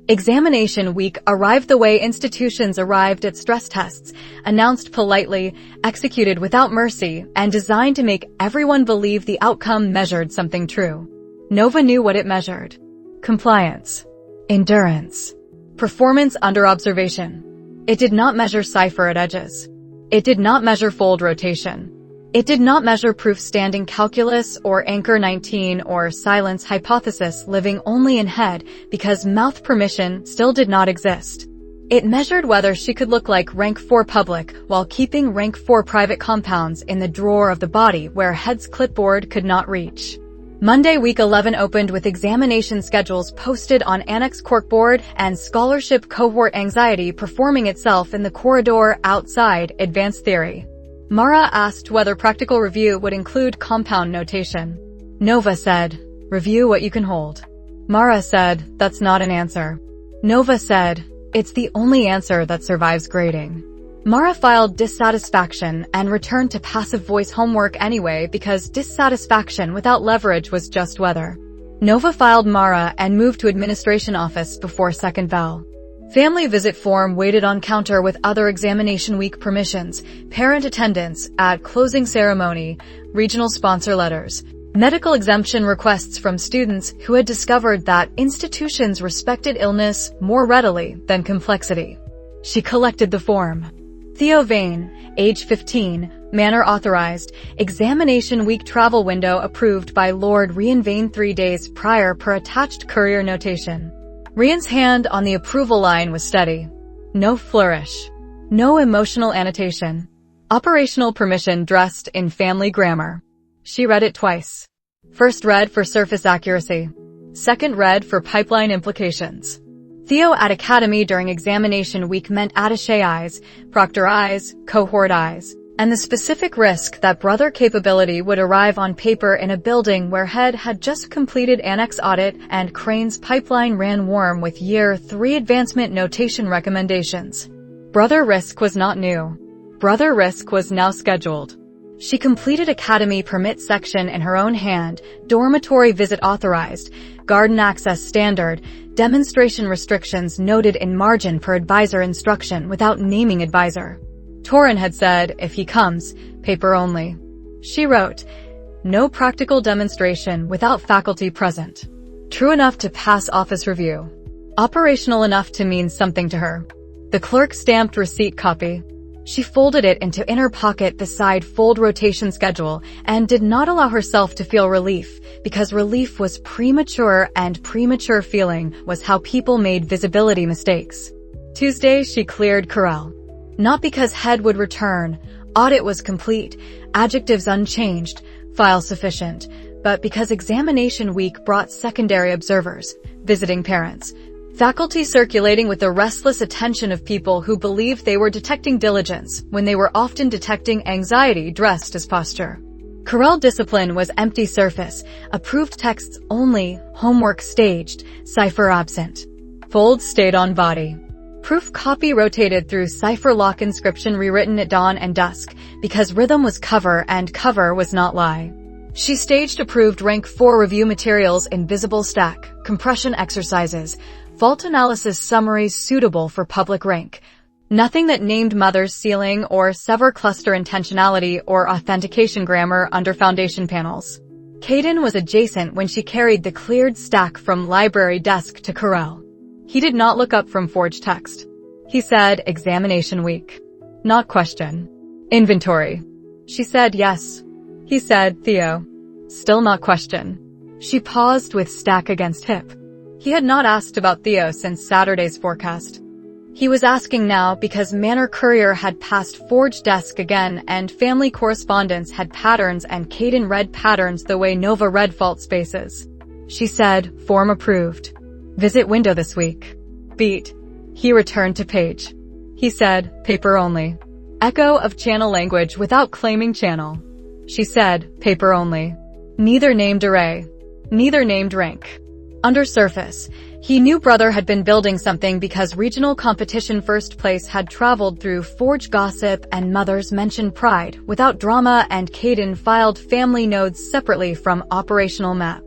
Examination week arrived the way institutions arrived at stress tests, announced politely, executed without mercy, and designed to make everyone believe the outcome measured something true. Nova knew what it measured. Compliance. Endurance. Performance under observation. It did not measure Cipher at edges. It did not measure fold rotation. It did not measure proof standing calculus or anchor 19 or silence hypothesis living only in head because mouth permission still did not exist. It measured whether she could look like rank 4 public while keeping rank 4 private compounds in the drawer of the body where head's clipboard could not reach. Monday week 11 opened with examination schedules posted on annex corkboard and scholarship cohort anxiety performing itself in the corridor outside advanced theory. Mara asked whether practical review would include compound notation. Nova said, "Review what you can hold." Mara said, "That's not an answer." Nova said, "It's the only answer that survives grading." Mara filed dissatisfaction and returned to passive voice homework anyway because dissatisfaction without leverage was just weather. Nova filed Mara and moved to administration office before second bell. Family visit form waited on counter with other examination week permissions, parent attendance at closing ceremony, regional sponsor letters, medical exemption requests from students who had discovered that institutions respected illness more readily than complexity. She collected the form. Theo Vane, age 15, Manor authorized, examination week travel window approved by Lord Rian Vane 3 days prior per attached courier notation. Rian's hand on the approval line was steady. No flourish. No emotional annotation. Operational permission dressed in family grammar. She read it twice. First read for surface accuracy. Second read for pipeline implications. Theo at Academy during examination week meant attaché eyes, proctor eyes, cohort eyes, and the specific risk that brother capability would arrive on paper in a building where head had just completed annex audit and Crane's pipeline ran warm with year 3 advancement notation recommendations. Brother risk was not new. Brother risk was now scheduled. She completed Academy permit section in her own hand, dormitory visit authorized, garden access standard, demonstration restrictions noted in margin per advisor instruction without naming advisor. Torin had said, if he comes, paper only. She wrote, no practical demonstration without faculty present. True enough to pass office review. Operational enough to mean something to her. The clerk stamped receipt copy. She folded it into inner pocket beside fold rotation schedule and did not allow herself to feel relief because relief was premature and premature feeling was how people made visibility mistakes. Tuesday she cleared Corel. Not because head would return, audit was complete, adjectives unchanged, file sufficient, but because examination week brought secondary observers, visiting parents, faculty circulating with the restless attention of people who believed they were detecting diligence when they were often detecting anxiety dressed as posture. Corel discipline was empty surface, approved texts only, homework staged, Cipher absent. Fold stayed on body. Proof copy rotated through Cipher lock inscription rewritten at dawn and dusk because rhythm was cover and cover was not lie. She staged approved rank 4 review materials in visible stack, compression exercises, fault analysis summaries suitable for public rank. Nothing that named mother's ceiling or sever cluster intentionality or authentication grammar under foundation panels. Caden was adjacent when she carried the cleared stack from library desk to Corel. He did not look up from forged text. He said, examination week. Not question. Inventory. She said yes. He said, Theo. Still not question. She paused with stack against hip. He had not asked about Theo since Saturday's forecast. He was asking now because Manor Courier had passed forged desk again and family correspondence had patterns and Caden read patterns the way Nova read fault spaces. She said, form approved. Visit window this week. Beat. He returned to page. He said, paper only. Echo of channel language without claiming channel. She said, paper only. Neither named array. Neither named rank. Under surface, he knew brother had been building something because regional competition first place had traveled through forge gossip and mother's mentioned pride without drama and Caden filed family nodes separately from operational map.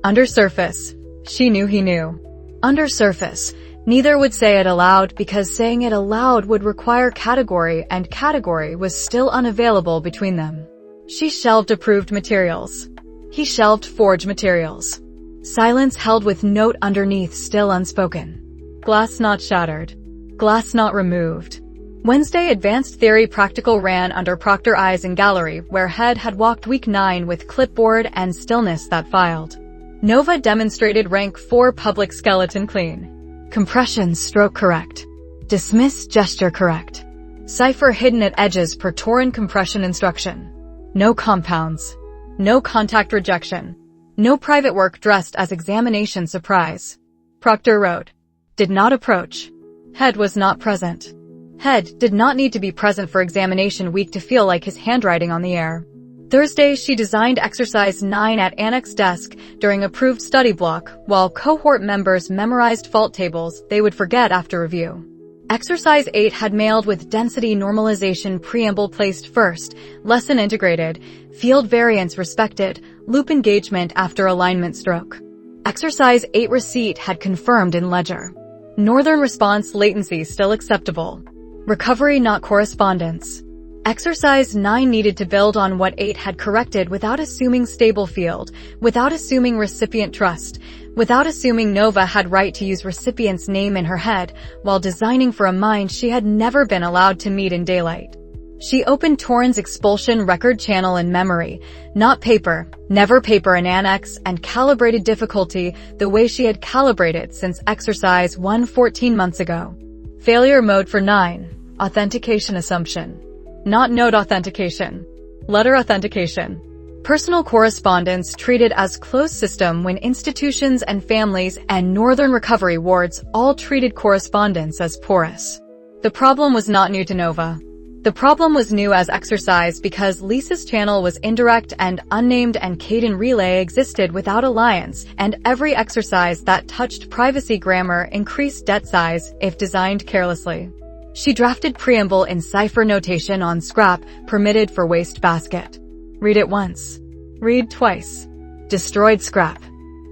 Under surface, she knew he knew. Under surface, Neither would say it aloud because saying it aloud would require category, and category was still unavailable between them. She shelved approved materials. He shelved forged materials. Silence held with note underneath still unspoken. Glass not shattered. Glass not removed. Wednesday advanced theory practical ran under Proctor eyes in gallery where Head had walked week 9 with clipboard and stillness that filed. Nova demonstrated rank 4 public skeleton clean. Compression stroke correct. Dismiss gesture correct. Cipher hidden at edges per Torin compression instruction. No compounds. No contact rejection. No private work dressed as examination surprise. Proctor wrote. Did not approach. Head was not present. Head did not need to be present for examination week to feel like his handwriting on the air. Thursday, she designed exercise 9 at Annex desk during approved study block, while cohort members memorized fault tables they would forget after review. Exercise 8 had mailed with density normalization preamble placed first, lesson integrated, field variance respected, loop engagement after alignment stroke. Exercise 8 receipt had confirmed in ledger. Northern response latency still acceptable. Recovery not correspondence. Exercise 9 needed to build on what 8 had corrected without assuming stable field, without assuming recipient trust, without assuming Nova had right to use recipient's name in her head, while designing for a mind she had never been allowed to meet in daylight. She opened Torin's expulsion record channel in memory, not paper, never paper in Annex, and calibrated difficulty the way she had calibrated since exercise 1 14 months ago. Failure mode for 9, authentication assumption. Not node authentication. Letter authentication. Personal correspondence treated as closed system when institutions and families and Northern Recovery wards all treated correspondence as porous. The problem was not new to Nova. The problem was new as exercise because Lisa's channel was indirect and unnamed and Caden Relay existed without alliance, and every exercise that touched privacy grammar increased debt size if designed carelessly. She drafted preamble in Cipher notation on scrap permitted for waste basket. Read it once. Read twice. Destroyed scrap.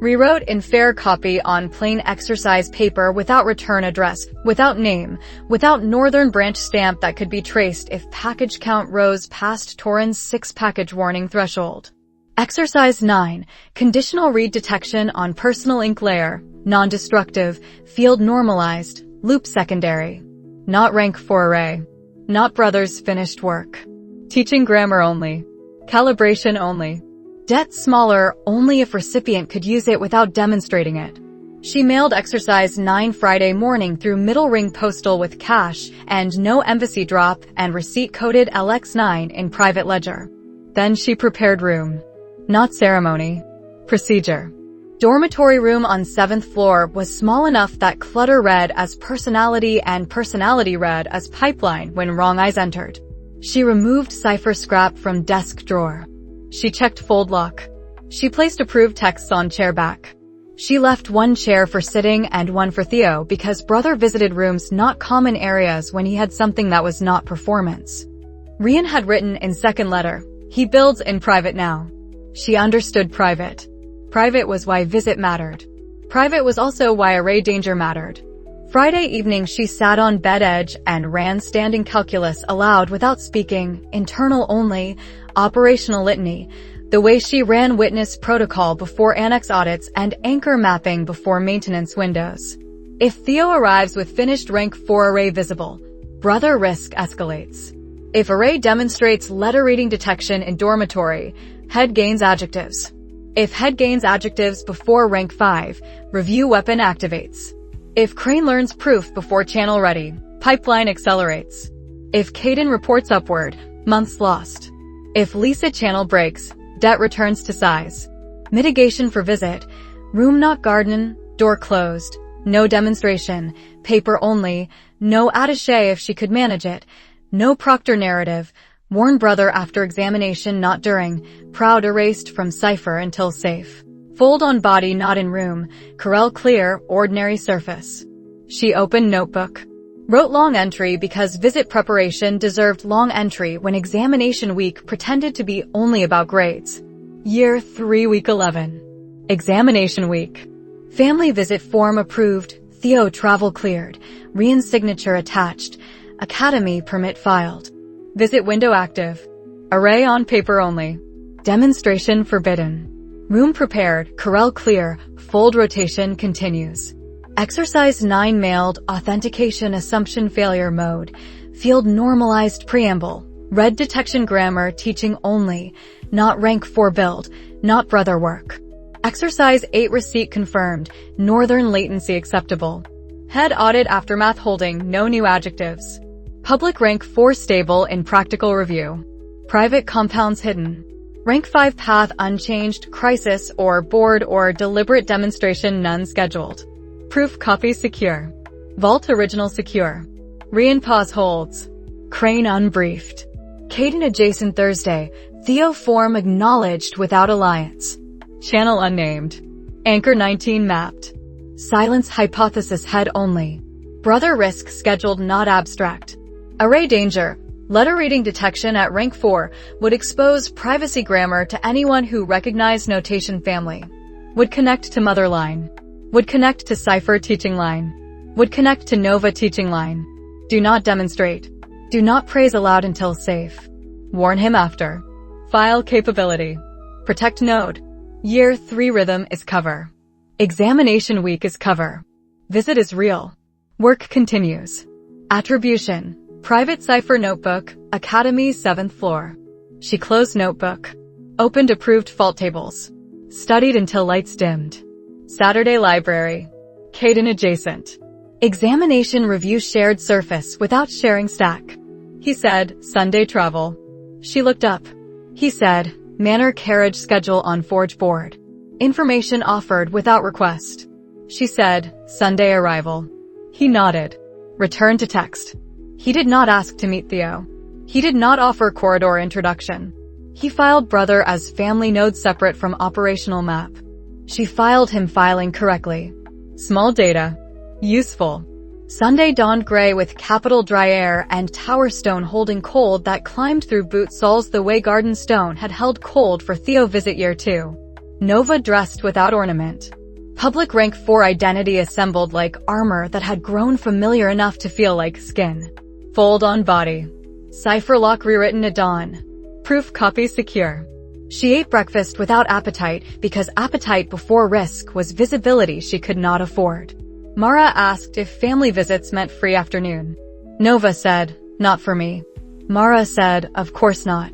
Rewrote in fair copy on plain exercise paper without return address, without name, without Northern branch stamp that could be traced if package count rose past Torin's 6 package warning threshold. Exercise 9, conditional read detection on personal ink layer, non-destructive, field normalized, loop secondary. Not rank 4 array. Not brothers finished work. Teaching grammar only. Calibration only. Debt smaller only if recipient could use it without demonstrating it. She mailed exercise 9 Friday morning through middle ring postal with cash and no embassy drop and receipt coded LX9 in private ledger. Then she prepared room. Not ceremony. Procedure. Dormitory room on 7th floor was small enough that clutter read as personality and personality read as pipeline when wrong eyes entered. She removed Cipher scrap from desk drawer. She checked fold lock. She placed approved texts on chair back. She left 1 chair for sitting and 1 for Theo because brother visited rooms not common areas when he had something that was not performance. Rian had written in second letter, he builds in private now. She understood private. Private was why visit mattered. Private was also why array danger mattered. Friday evening she sat on bed edge and ran standing calculus aloud without speaking, internal only, operational litany, the way she ran witness protocol before annex audits and anchor mapping before maintenance windows. If Theo arrives with finished rank 4 array visible, brother risk escalates. If array demonstrates letter reading detection in dormitory, head gains adjectives. If head gains adjectives before rank 5, review weapon activates. If Crane learns proof before channel ready, pipeline accelerates. If Caden reports upward, months lost. If Lisa channel breaks, debt returns to size. Mitigation for visit, room not garden, door closed, no demonstration, paper only, no attaché if she could manage it, no proctor narrative, warn brother after examination not during, proud erased from Cipher until safe. Fold on body not in room, Corel clear, ordinary surface. She opened notebook. Wrote long entry because visit preparation deserved long entry when examination week pretended to be only about grades. Year 3 week 11. Examination week. Family visit form approved, Theo travel cleared. Rian's signature attached. Academy permit filed. Visit window active. Array on paper only. Demonstration forbidden. Room prepared. Corral clear. Fold rotation continues. Exercise 9 mailed. Authentication assumption failure mode. Field normalized preamble. Red detection grammar teaching only. Not rank 4 build. Not brother work. Exercise 8 receipt confirmed. Northern latency acceptable. Head audit aftermath holding. No new adjectives. Public rank 4 stable in practical review. Private compounds hidden. Rank 5 path unchanged. Crisis or board or deliberate demonstration none scheduled. Proof copy secure. Vault original secure. Rian pause holds. Crane unbriefed. Caden adjacent Thursday. Theo form acknowledged without alliance. Channel unnamed. Anchor 19 mapped. Silence hypothesis head only. Brother risk scheduled not abstract. Array danger. Letter reading detection at rank 4 would expose privacy grammar to anyone who recognized notation family. Would connect to mother line. Would connect to Cipher teaching line. Would connect to Nova teaching line. Do not demonstrate. Do not praise aloud until safe. Warn him after. File capability. Protect node. Year 3 rhythm is cover. Examination week is cover. Visit is real. Work continues. Attribution. Private Cipher notebook. Academy 7th floor. She closed notebook. Opened approved fault tables. Studied until lights dimmed. Saturday library. Caden adjacent. Examination review shared surface without sharing stack. He said, Sunday travel. She looked up. He said, Manor carriage schedule on forge board. Information offered without request. She said, Sunday arrival. He nodded. Return to text. He did not ask to meet Theo. He did not offer corridor introduction. He filed brother as family node separate from operational map. She filed him filing correctly. Small data. Useful. Sunday dawned gray with capital dry air and tower stone holding cold that climbed through boot soles the way garden stone had held cold for Theo visit year 2. Nova dressed without ornament. Public rank 4 identity assembled like armor that had grown familiar enough to feel like skin. Fold on body. Cipher lock rewritten at dawn. Proof copy secure. She ate breakfast without appetite because appetite before risk was visibility she could not afford. Mara asked if family visits meant free afternoon. Nova said, not for me. Mara said, of course not.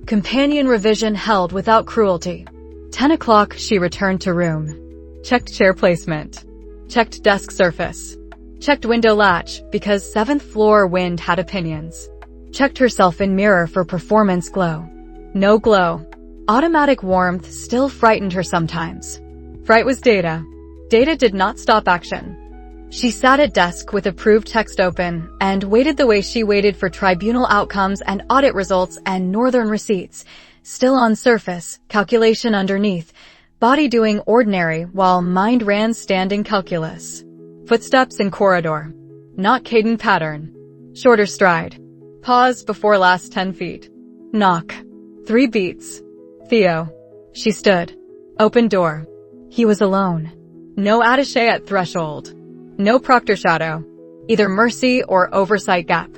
Companion revision held without cruelty. 10 o'clock she returned to room. Checked chair placement. Checked desk surface. Checked window latch because 7th floor wind had opinions. Checked herself in mirror for performance glow. No glow. Automatic warmth still frightened her sometimes. Fright was data. Data did not stop action. She sat at desk with approved text open and waited the way she waited for tribunal outcomes and audit results and northern receipts. Still on surface, calculation underneath, body doing ordinary while mind ran standing calculus. Footsteps in corridor. Not Caden pattern. Shorter stride. Pause before last 10 feet. Knock. 3 beats. Theo. She stood. Open door. He was alone. No attaché at threshold. No proctor shadow. Either mercy or oversight gap.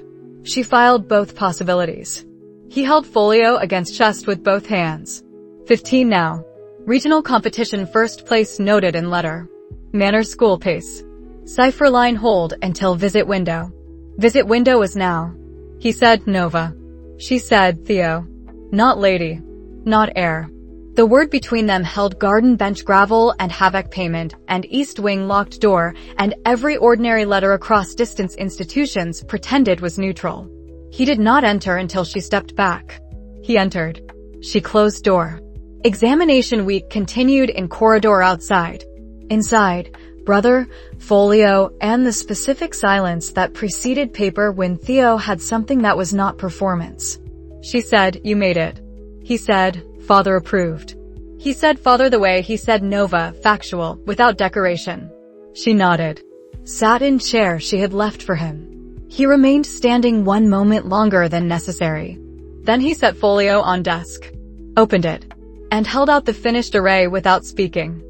She filed both possibilities. He held folio against chest with both hands. 15 now. Regional competition first place noted in letter. Manor school pace. Cipher line hold until visit window. Visit window is now. He said Nova. She said Theo. Not lady. Not heir. The word between them held garden bench gravel and havoc payment and east wing locked door and every ordinary letter across distance institutions pretended was neutral. He did not enter until she stepped back. He entered. She closed door. Examination week continued in corridor outside. Inside, brother, folio, and the specific silence that preceded paper when Theo had something that was not performance. She said, you made it. He said, father approved. He said father the way he said Nova, factual, without decoration. She nodded. Sat in chair she had left for him. He remained standing 1 moment longer than necessary. Then he set folio on desk. Opened it. And held out the finished array without speaking.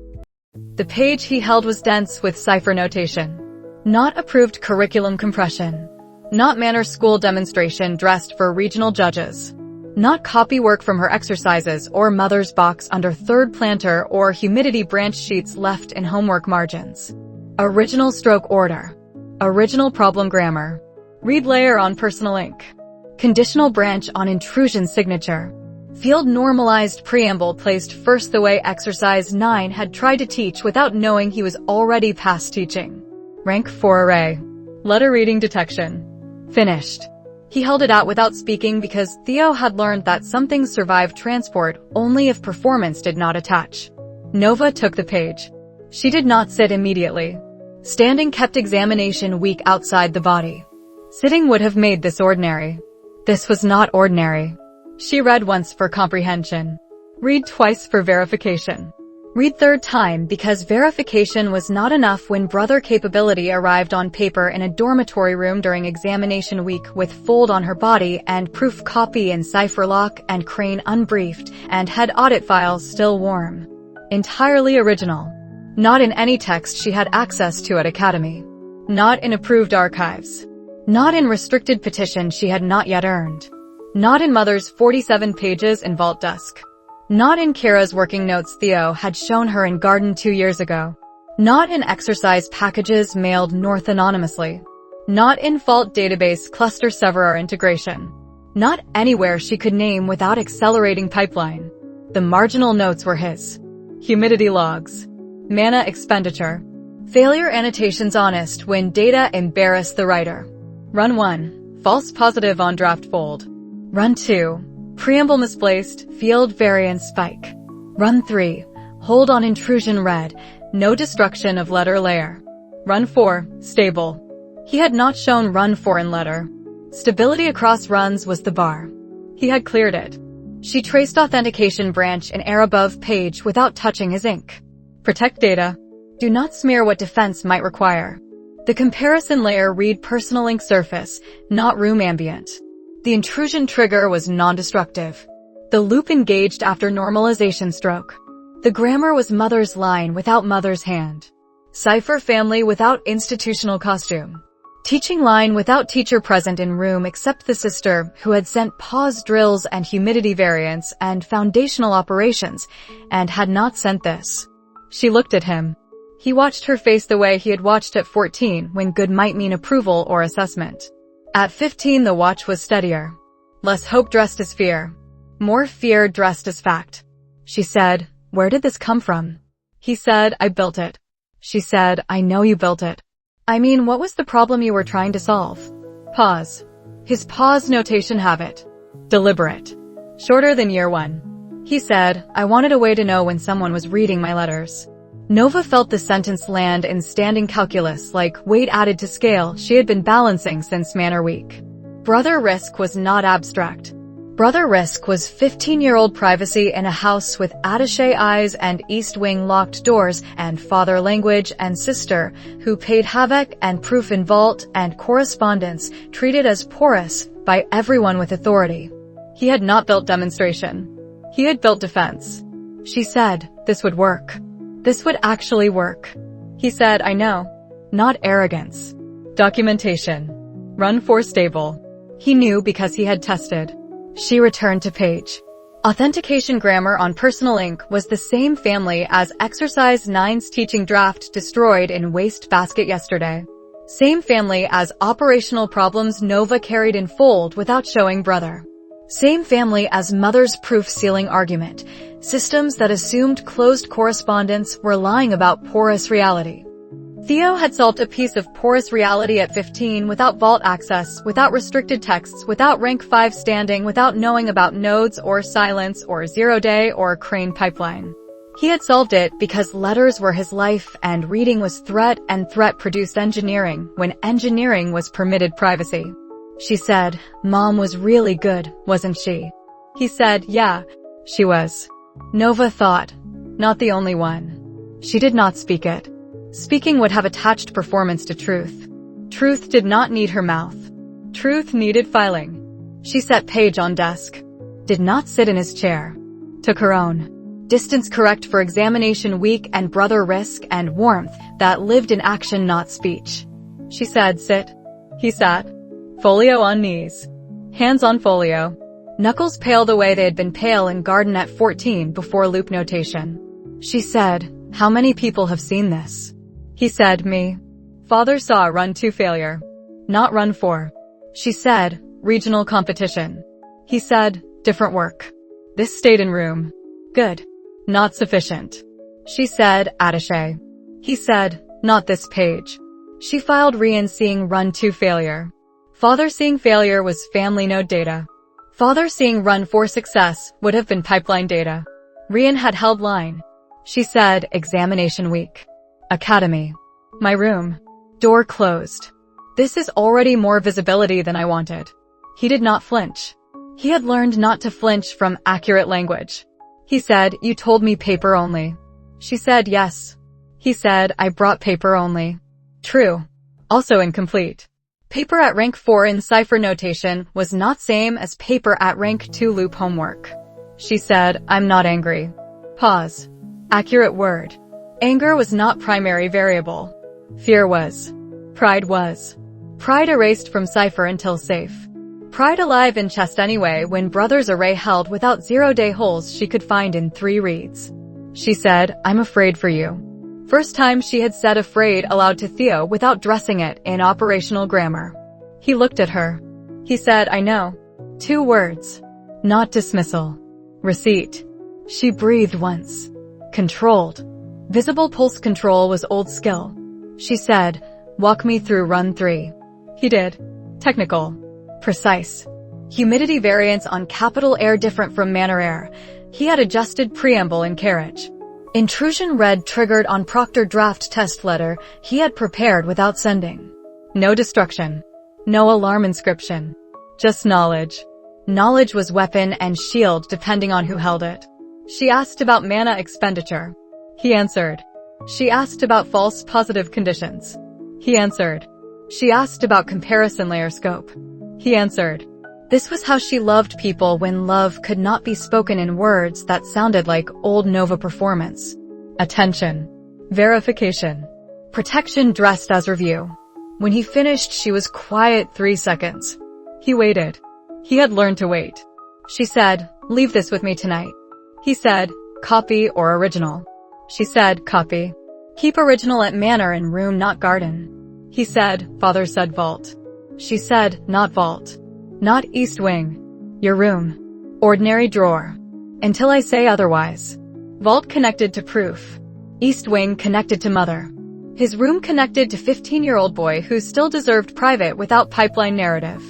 The page he held was dense with cipher notation. Not approved curriculum compression. Not Manor school demonstration dressed for regional judges. Not copy work from her exercises or mother's box under third planter or humidity branch sheets left in homework margins. Original stroke order. Original problem grammar. Read layer on personal ink. Conditional branch on intrusion signature. Field normalized preamble placed first the way exercise 9 had tried to teach without knowing he was already past teaching. Rank 4 array. Letter reading detection. Finished. He held it out without speaking because Theo had learned that some things survive transport only if performance did not attach. Nova took the page. She did not sit immediately. Standing kept examination weak outside the body. Sitting would have made this ordinary. This was not ordinary. She read once for comprehension. Read twice for verification. Read third time because verification was not enough when brother capability arrived on paper in a dormitory room during examination week with fold on her body and proof copy in Cipher lock and Crane unbriefed and head audit files still warm. Entirely original. Not in any text she had access to at Academy. Not in approved archives. Not in restricted petition she had not yet earned. Not in Mother's 47 pages in Vault Dusk. Not in Kira's working notes Theo had shown her in Garden 2 years ago. Not in exercise packages mailed north anonymously. Not in Vault database cluster severer integration. Not anywhere she could name without accelerating pipeline. The marginal notes were his. Humidity logs. Mana expenditure. Failure annotations honest when data embarrassed the writer. Run 1. False positive on draft fold. Run 2. Preamble misplaced, field variance spike. Run 3. Hold on intrusion red, no destruction of letter layer. Run 4. Stable. He had not shown run 4 in letter. Stability across runs was the bar. He had cleared it. She traced authentication branch in air above page without touching his ink. Protect data. Do not smear what defense might require. The comparison layer read personal ink surface, not room ambient. The intrusion trigger was non-destructive. The loop engaged after normalization stroke. The grammar was mother's line without mother's hand. Cipher family without institutional costume. Teaching line without teacher present in room except the sister who had sent pause drills and humidity variants and foundational operations and had not sent this. She looked at him. He watched her face the way he had watched at 14 when good might mean approval or assessment. At 15 the watch was steadier. Less hope dressed as fear. More fear dressed as fact. She said, "Where did this come from?" He said, "I built it." She said, "I know you built it." "I mean, what was the problem you were trying to solve?" Pause. His pause notation habit. Deliberate. Shorter than year 1. He said, "I wanted a way to know when someone was reading my letters." Nova felt the sentence land in standing calculus like weight added to scale she had been balancing since Manor Week. Brother risk was not abstract. Brother risk was 15-year-old privacy in a house with attaché eyes and east wing locked doors and father language and sister who paid havoc and proof in vault and correspondence treated as porous by everyone with authority. He had not built demonstration. He had built defense. She said, "This would work. This would actually work." He said, "I know." Not arrogance. Documentation. Run 4 stable. He knew because he had tested. She returned to page. Authentication grammar on personal ink was the same family as exercise 9's teaching draft destroyed in waste basket yesterday. Same family as operational problems Nova carried in fold without showing brother. Same family as mother's proof sealing argument. Systems that assumed closed correspondence were lying about porous reality. Theo had solved a piece of porous reality at 15 without vault access, without restricted texts, without rank 5 standing, without knowing about nodes or silence or 0 day or Crane pipeline. He had solved it because letters were his life and reading was threat and threat produced engineering when engineering was permitted privacy. She said, "Mom was really good, wasn't she?" He said, "Yeah, she was." Nova thought, not the only one. She did not speak it. Speaking would have attached performance to truth. Truth did not need her mouth. Truth needed filing. She set page on desk. Did not sit in his chair. Took her own. Distance correct for examination week and brother risk and warmth that lived in action not speech. She said, sit. He sat. Folio on knees. Hands on folio. Knuckles pale the way they had been pale in Garden at 14 before loop notation. She said, how many people have seen this? He said, me. Father saw run 2 failure. Not run 4. She said, regional competition. He said, different work. This stayed in room. Good. Not sufficient. She said, attaché. He said, not this page. She filed Rian seeing run 2 failure. Father seeing failure was family node data. Father seeing run 4 success would have been pipeline data. Rian had held line. She said, examination week. Academy. My room. Door closed. This is already more visibility than I wanted. He did not flinch. He had learned not to flinch from accurate language. He said, you told me paper only. She said, yes. He said, I brought paper only. True. Also incomplete. Paper at rank 4 in Cipher notation was not same as paper at rank 2 loop homework. She said, I'm not angry. Pause. Accurate word. Anger was not primary variable. Fear was. Pride was. Pride erased from Cipher until safe. Pride alive in chest anyway when Brothers array held without 0-day holes she could find in 3 reads. She said, I'm afraid for you. First time she had said afraid aloud to Theo without dressing it in operational grammar. He looked at her. He said, I know. 2 words. Not dismissal. Receipt. She breathed once. Controlled. Visible pulse control was old skill. She said, walk me through run 3. He did. Technical. Precise. Humidity variance on capital air different from manor air. He had adjusted preamble in carriage. Intrusion read triggered on proctor draft test letter he had prepared without sending. No destruction. No alarm inscription. Just knowledge. Knowledge was weapon and shield depending on who held it. She asked about mana expenditure. He answered. She asked about false positive conditions. He answered. She asked about comparison layer scope. He answered. This was how she loved people when love could not be spoken in words that sounded like old Nova performance. Attention. Verification. Protection dressed as review. When he finished, she was quiet 3 seconds. He waited. He had learned to wait. She said, leave this with me tonight. He said, copy or original. She said, copy. Keep original at manor in room, not garden. He said, Father said vault. She said, not vault. Not east wing. Your room. Ordinary drawer. Until I say otherwise. Vault connected to proof. East wing connected to mother. His room connected to 15-year-old boy who still deserved private without pipeline narrative.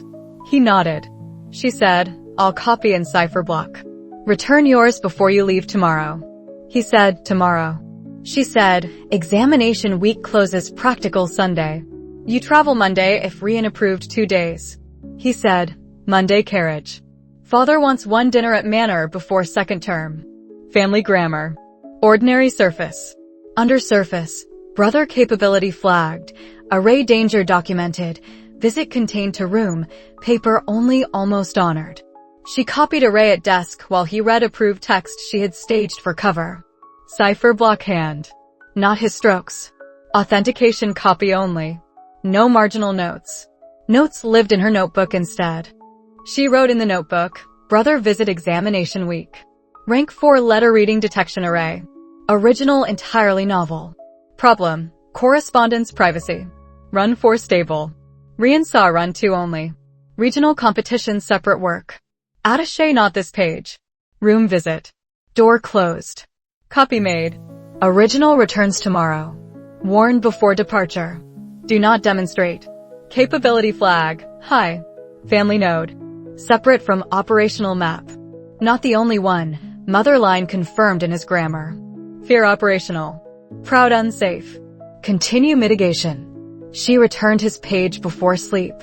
He nodded. She said, I'll copy in cipher block. Return yours before you leave tomorrow. He said, tomorrow. She said, examination week closes practical Sunday. You travel Monday if Rian approved 2 days. He said, Monday carriage. Father wants 1 dinner at manor before 2nd term. Family grammar. Ordinary surface. Under surface. Brother capability flagged. Array danger documented. Visit contained to room. Paper only almost honored. She copied array at desk while he read approved text she had staged for cover. Cipher block hand. Not his strokes. Authentication copy only. No marginal notes. Notes lived in her notebook instead. She wrote in the notebook, Brother visit examination week. Rank 4 letter reading detection array. Original entirely novel. Problem. Correspondence privacy. Run 4 stable. Rian saw run 2 only. Regional competition separate work. Attaché not this page. Room visit. Door closed. Copy made. Original returns tomorrow. Warned before departure. Do not demonstrate. Capability flag. High. Family node. Separate from operational map. Not the only one. Mother line confirmed in his grammar. Fear operational. Proud unsafe. Continue mitigation. She returned his page before sleep.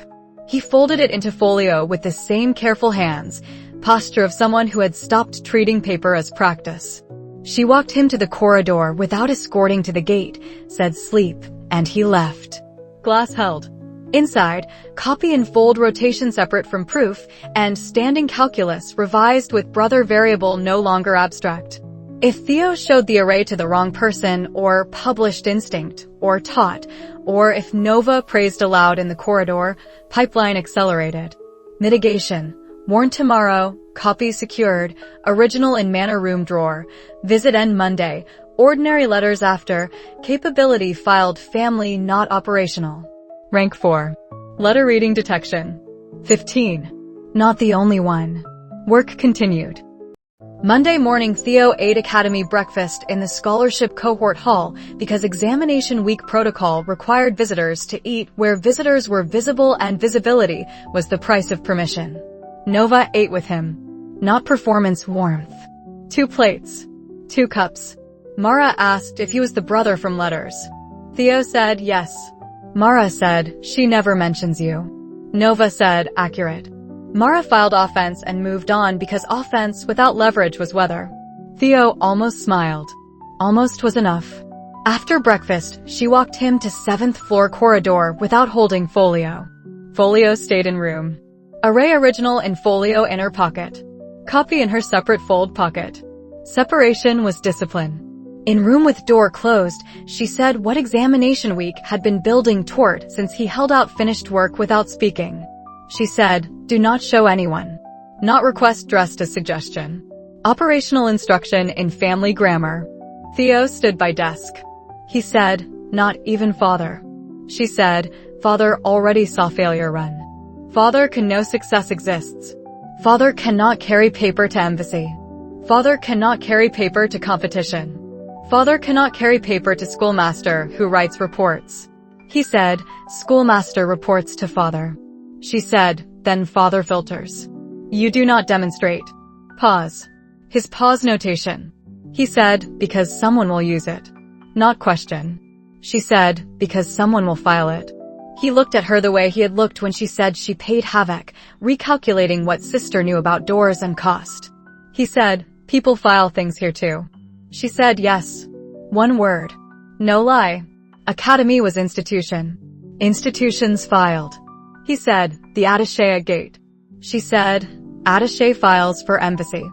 He folded it into folio with the same careful hands, posture of someone who had stopped treating paper as practice. She walked him to the corridor without escorting to the gate, said sleep, and he left. Glass held. Inside, copy and fold rotation separate from proof, and standing calculus revised with brother variable no longer abstract. If Theo showed the array to the wrong person, or published instinct, or taught, or if Nova praised aloud in the corridor, pipeline accelerated. Mitigation. Warn tomorrow, copy secured, original in Manor room drawer, visit end Monday, ordinary letters after, capability filed family not operational. Rank 4. Letter reading detection. 15. Not the only one. Work continued. Monday morning, Theo ate academy breakfast in the scholarship cohort hall because examination week protocol required visitors to eat where visitors were visible and visibility was the price of permission. Nova ate with him. Not performance warmth. 2 plates. 2 cups. Mara asked if he was the brother from letters. Theo said yes. Mara said, she never mentions you. Nova said, accurate. Mara filed offense and moved on because offense without leverage was weather. Theo almost smiled. Almost was enough. After breakfast, she walked him to 7th floor corridor without holding folio. Folio stayed in room. Array original in folio inner pocket. Copy in her separate fold pocket. Separation was discipline. In room with door closed, she said what examination week had been building toward since he held out finished work without speaking. She said, do not show anyone. Not request dressed as suggestion. Operational instruction in family grammar. Theo stood by desk. He said, not even father. She said, father already saw failure run. Father can know success exists. Father cannot carry paper to embassy. Father cannot carry paper to competition. Father cannot carry paper to schoolmaster who writes reports. He said, schoolmaster reports to father. She said, then father filters. You do not demonstrate. Pause. His pause notation. He said, because someone will use it. Not question. She said, because someone will file it. He looked at her the way he had looked when she said she paid havoc, recalculating what sister knew about doors and cost. He said, people file things here too. She said yes. 1 word. No lie. Academy was institution. Institutions filed. He said, the attaché at gate. She said, attaché files for embassy.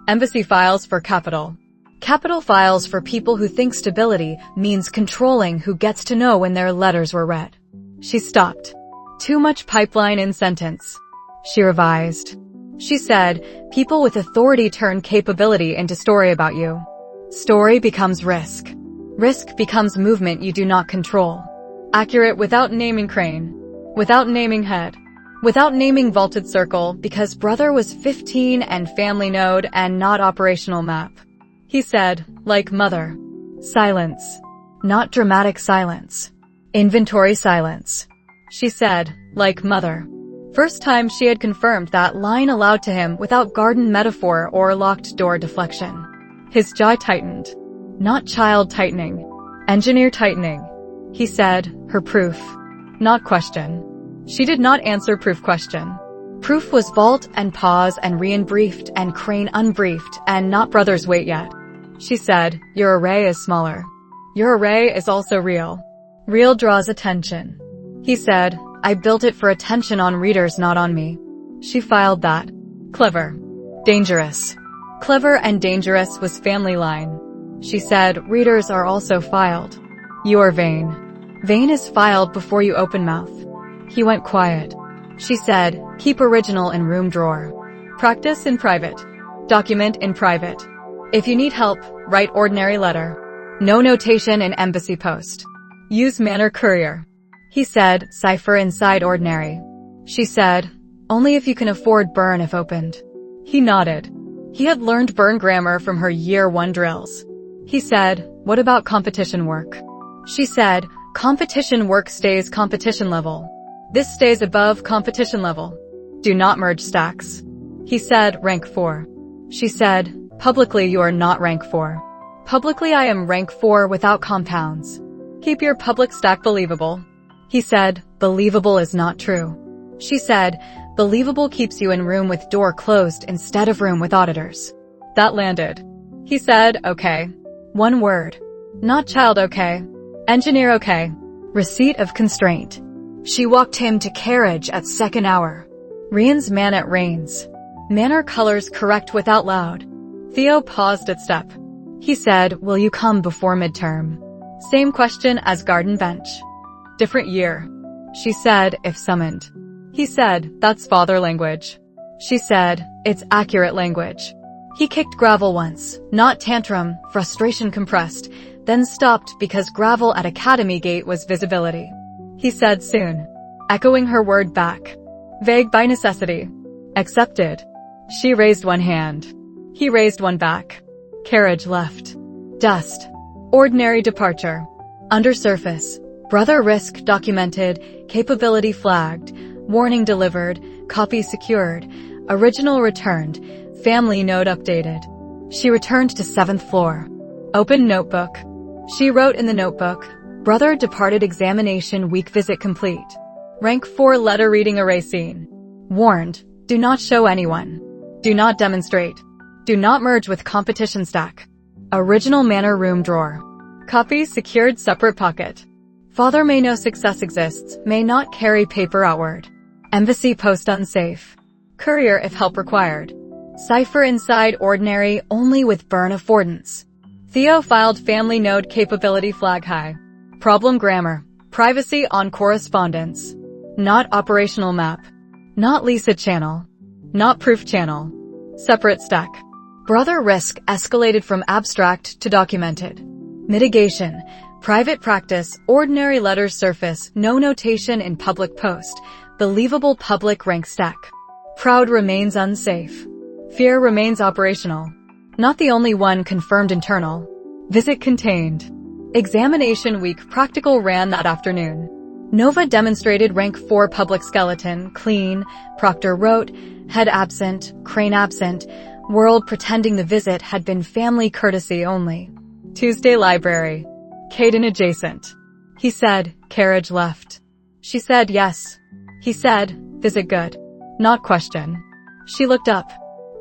Embassy files for capital. Capital files for people who think stability means controlling who gets to know when their letters were read. She stopped. Too much pipeline in sentence. She revised. She said, people with authority turn capability into story about you. Story becomes risk. Risk becomes movement you do not control. Accurate without naming crane. Without naming head. Without naming vaulted circle because brother was 15 and family node and not operational map. He said, like mother. Silence. Not dramatic silence. Inventory silence. She said, like mother. First time she had confirmed that line aloud to him without garden metaphor or locked door deflection. His jaw tightened. Not child tightening. Engineer tightening. He said, her proof. Not question. She did not answer proof question. Proof was vault and pause and Rian briefed and crane unbriefed and not brothers wait yet. She said, your array is smaller. Your array is also real. Real draws attention. He said, I built it for attention on readers not on me. She filed that. Clever. Dangerous. Clever and dangerous was family line. She said, readers are also filed. You are Vane. Vane is filed before you open mouth. He went quiet. She said, keep original in room drawer. Practice in private. Document in private. If you need help, write ordinary letter. No notation in embassy post. Use Manor courier. He said, Cipher inside ordinary. She said, only if you can afford burn if opened. He nodded. He had learned burn grammar from her year 1 drills. He said, what about competition work? She said, competition work stays competition level. This stays above competition level. Do not merge stacks. He said, rank 4. She said, publicly you are not rank 4. Publicly I am rank 4 without compounds. Keep your public stack believable. He said, believable is not true. She said, believable keeps you in room with door closed instead of room with auditors. That landed. He said, okay. 1 word. Not child okay. Engineer okay. Receipt of constraint. She walked him to carriage at 2nd hour. Rian's man at reins. Manor colors correct without loud. Theo paused at step. He said, will you come before midterm? Same question as garden bench. Different year. She said, if summoned. He said, that's father language. She said, it's accurate language. He kicked gravel once, not tantrum, frustration compressed, then stopped because gravel at Academy Gate was visibility. He said soon, echoing her word back. Vague by necessity. Accepted. She raised one hand. He raised one back. Carriage left. Dust. Ordinary departure. Undersurface. Brother risk documented, capability flagged, warning delivered, copy secured, original returned, family note updated. She returned to 7th floor. Open notebook. She wrote in the notebook, brother departed examination week visit complete. Rank 4 letter reading array scene. Warned, do not show anyone. Do not demonstrate. Do not merge with competition stack. Original manor room drawer. Copy secured separate pocket. Father may know success exists, may not carry paper outward. Embassy post unsafe. Courier if help required. Cipher inside ordinary only with burn affordance. Theo filed family node capability flag high. Problem grammar. Privacy on correspondence. Not operational map. Not Lisa channel. Not proof channel. Separate stack. Brother risk escalated from abstract to documented. Mitigation. Private practice, ordinary letters surface, no notation in public post. Believable public rank stack. Proud remains unsafe. Fear remains operational. Not the only one confirmed internal. Visit contained. Examination week practical ran that afternoon. Nova demonstrated rank 4 public skeleton, clean, Proctor wrote, head absent, crane absent, world pretending the visit had been family courtesy only. Tuesday library. Caden adjacent. He said, carriage left. She said yes. He said, visit good. Not question. She looked up.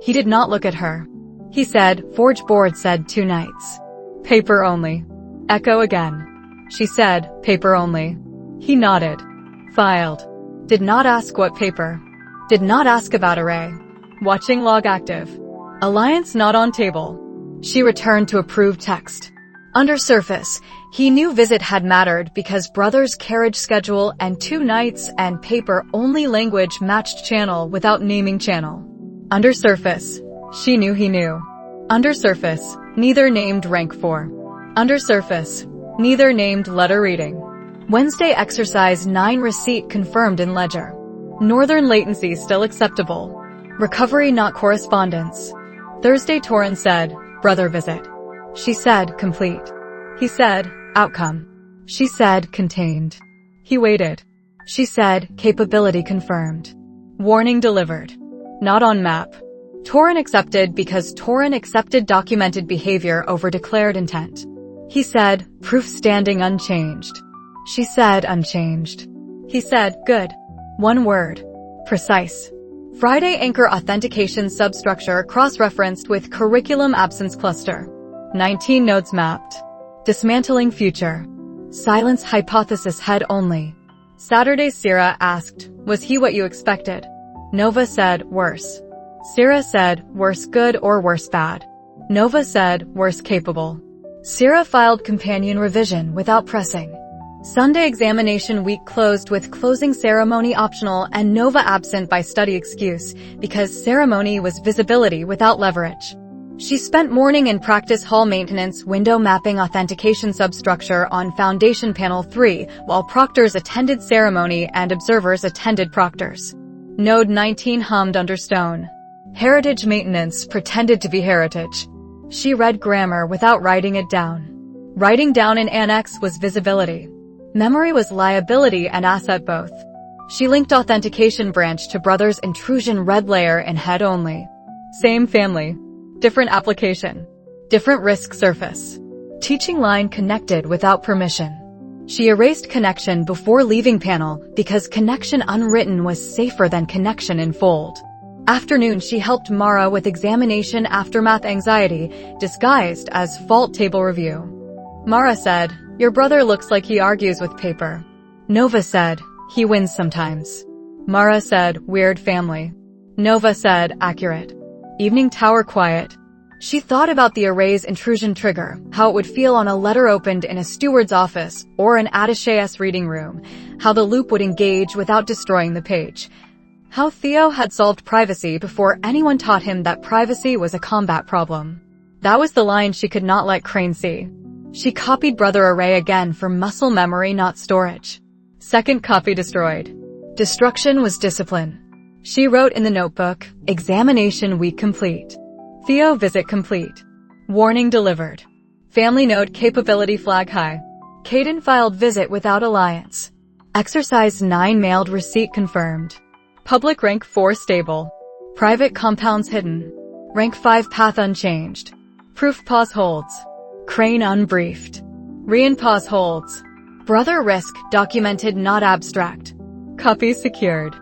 He did not look at her. He said, forge board said 2 nights. Paper only. Echo again. She said, paper only. He nodded. Filed. Did not ask what paper. Did not ask about array. Watching log active. Alliance not on table. She returned to approved text. Undersurface, he knew visit had mattered because brother's carriage schedule and 2 nights and paper only language matched channel without naming channel. Undersurface, she knew he knew. Undersurface, neither named rank 4. Undersurface, neither named letter reading. Wednesday exercise 9 receipt confirmed in ledger. Northern latency still acceptable. Recovery not correspondence. Thursday Torrent said, brother visit. She said, complete. He said, outcome. She said, contained. He waited. She said, capability confirmed. Warning delivered. Not on map. Torrent accepted because Torrent accepted documented behavior over declared intent. He said, proof standing unchanged. She said, unchanged. He said, good. 1 word. Precise. Friday anchor authentication substructure cross-referenced with curriculum absence cluster. 19 nodes mapped. Dismantling future. Silence hypothesis head only. Saturday Sierra asked, was he what you expected? Nova said, worse. Sierra said, worse good or worse bad. Nova said, worse capable. Sierra filed companion revision without pressing. Sunday examination week closed with closing ceremony optional and Nova absent by study excuse because ceremony was visibility without leverage. She spent morning in practice hall maintenance window mapping authentication substructure on foundation panel 3 while proctors attended ceremony and observers attended proctors. Node 19 hummed under stone. Heritage maintenance pretended to be heritage. She read grammar without writing it down. Writing down in annex was visibility. Memory was liability and asset both. She linked authentication branch to brother's intrusion red layer and head only. Same family. Different application. Different risk surface. Teaching line connected without permission. She erased connection before leaving panel because connection unwritten was safer than connection in fold. Afternoon she helped Mara with examination aftermath anxiety, disguised as fault table review. Mara said, your brother looks like he argues with paper. Nova said, he wins sometimes. Mara said, weird family. Nova said, accurate. Evening tower quiet. She thought about the array's intrusion trigger, how it would feel on a letter opened in a steward's office or an attaché's reading room, how the loop would engage without destroying the page. How Theo had solved privacy before anyone taught him that privacy was a combat problem. That was the line she could not let Crane see. She copied Brother Array again for muscle memory, not storage. Second copy destroyed. Destruction was discipline. She wrote in the notebook, examination week complete. Theo visit complete. Warning delivered. Family note capability flag high. Caden filed visit without alliance. Exercise 9 mailed receipt confirmed. Public rank 4 stable. Private compounds hidden. Rank 5 path unchanged. Proof pause holds. Crane unbriefed. Rian pause holds. Brother risk documented not abstract. Copy secured.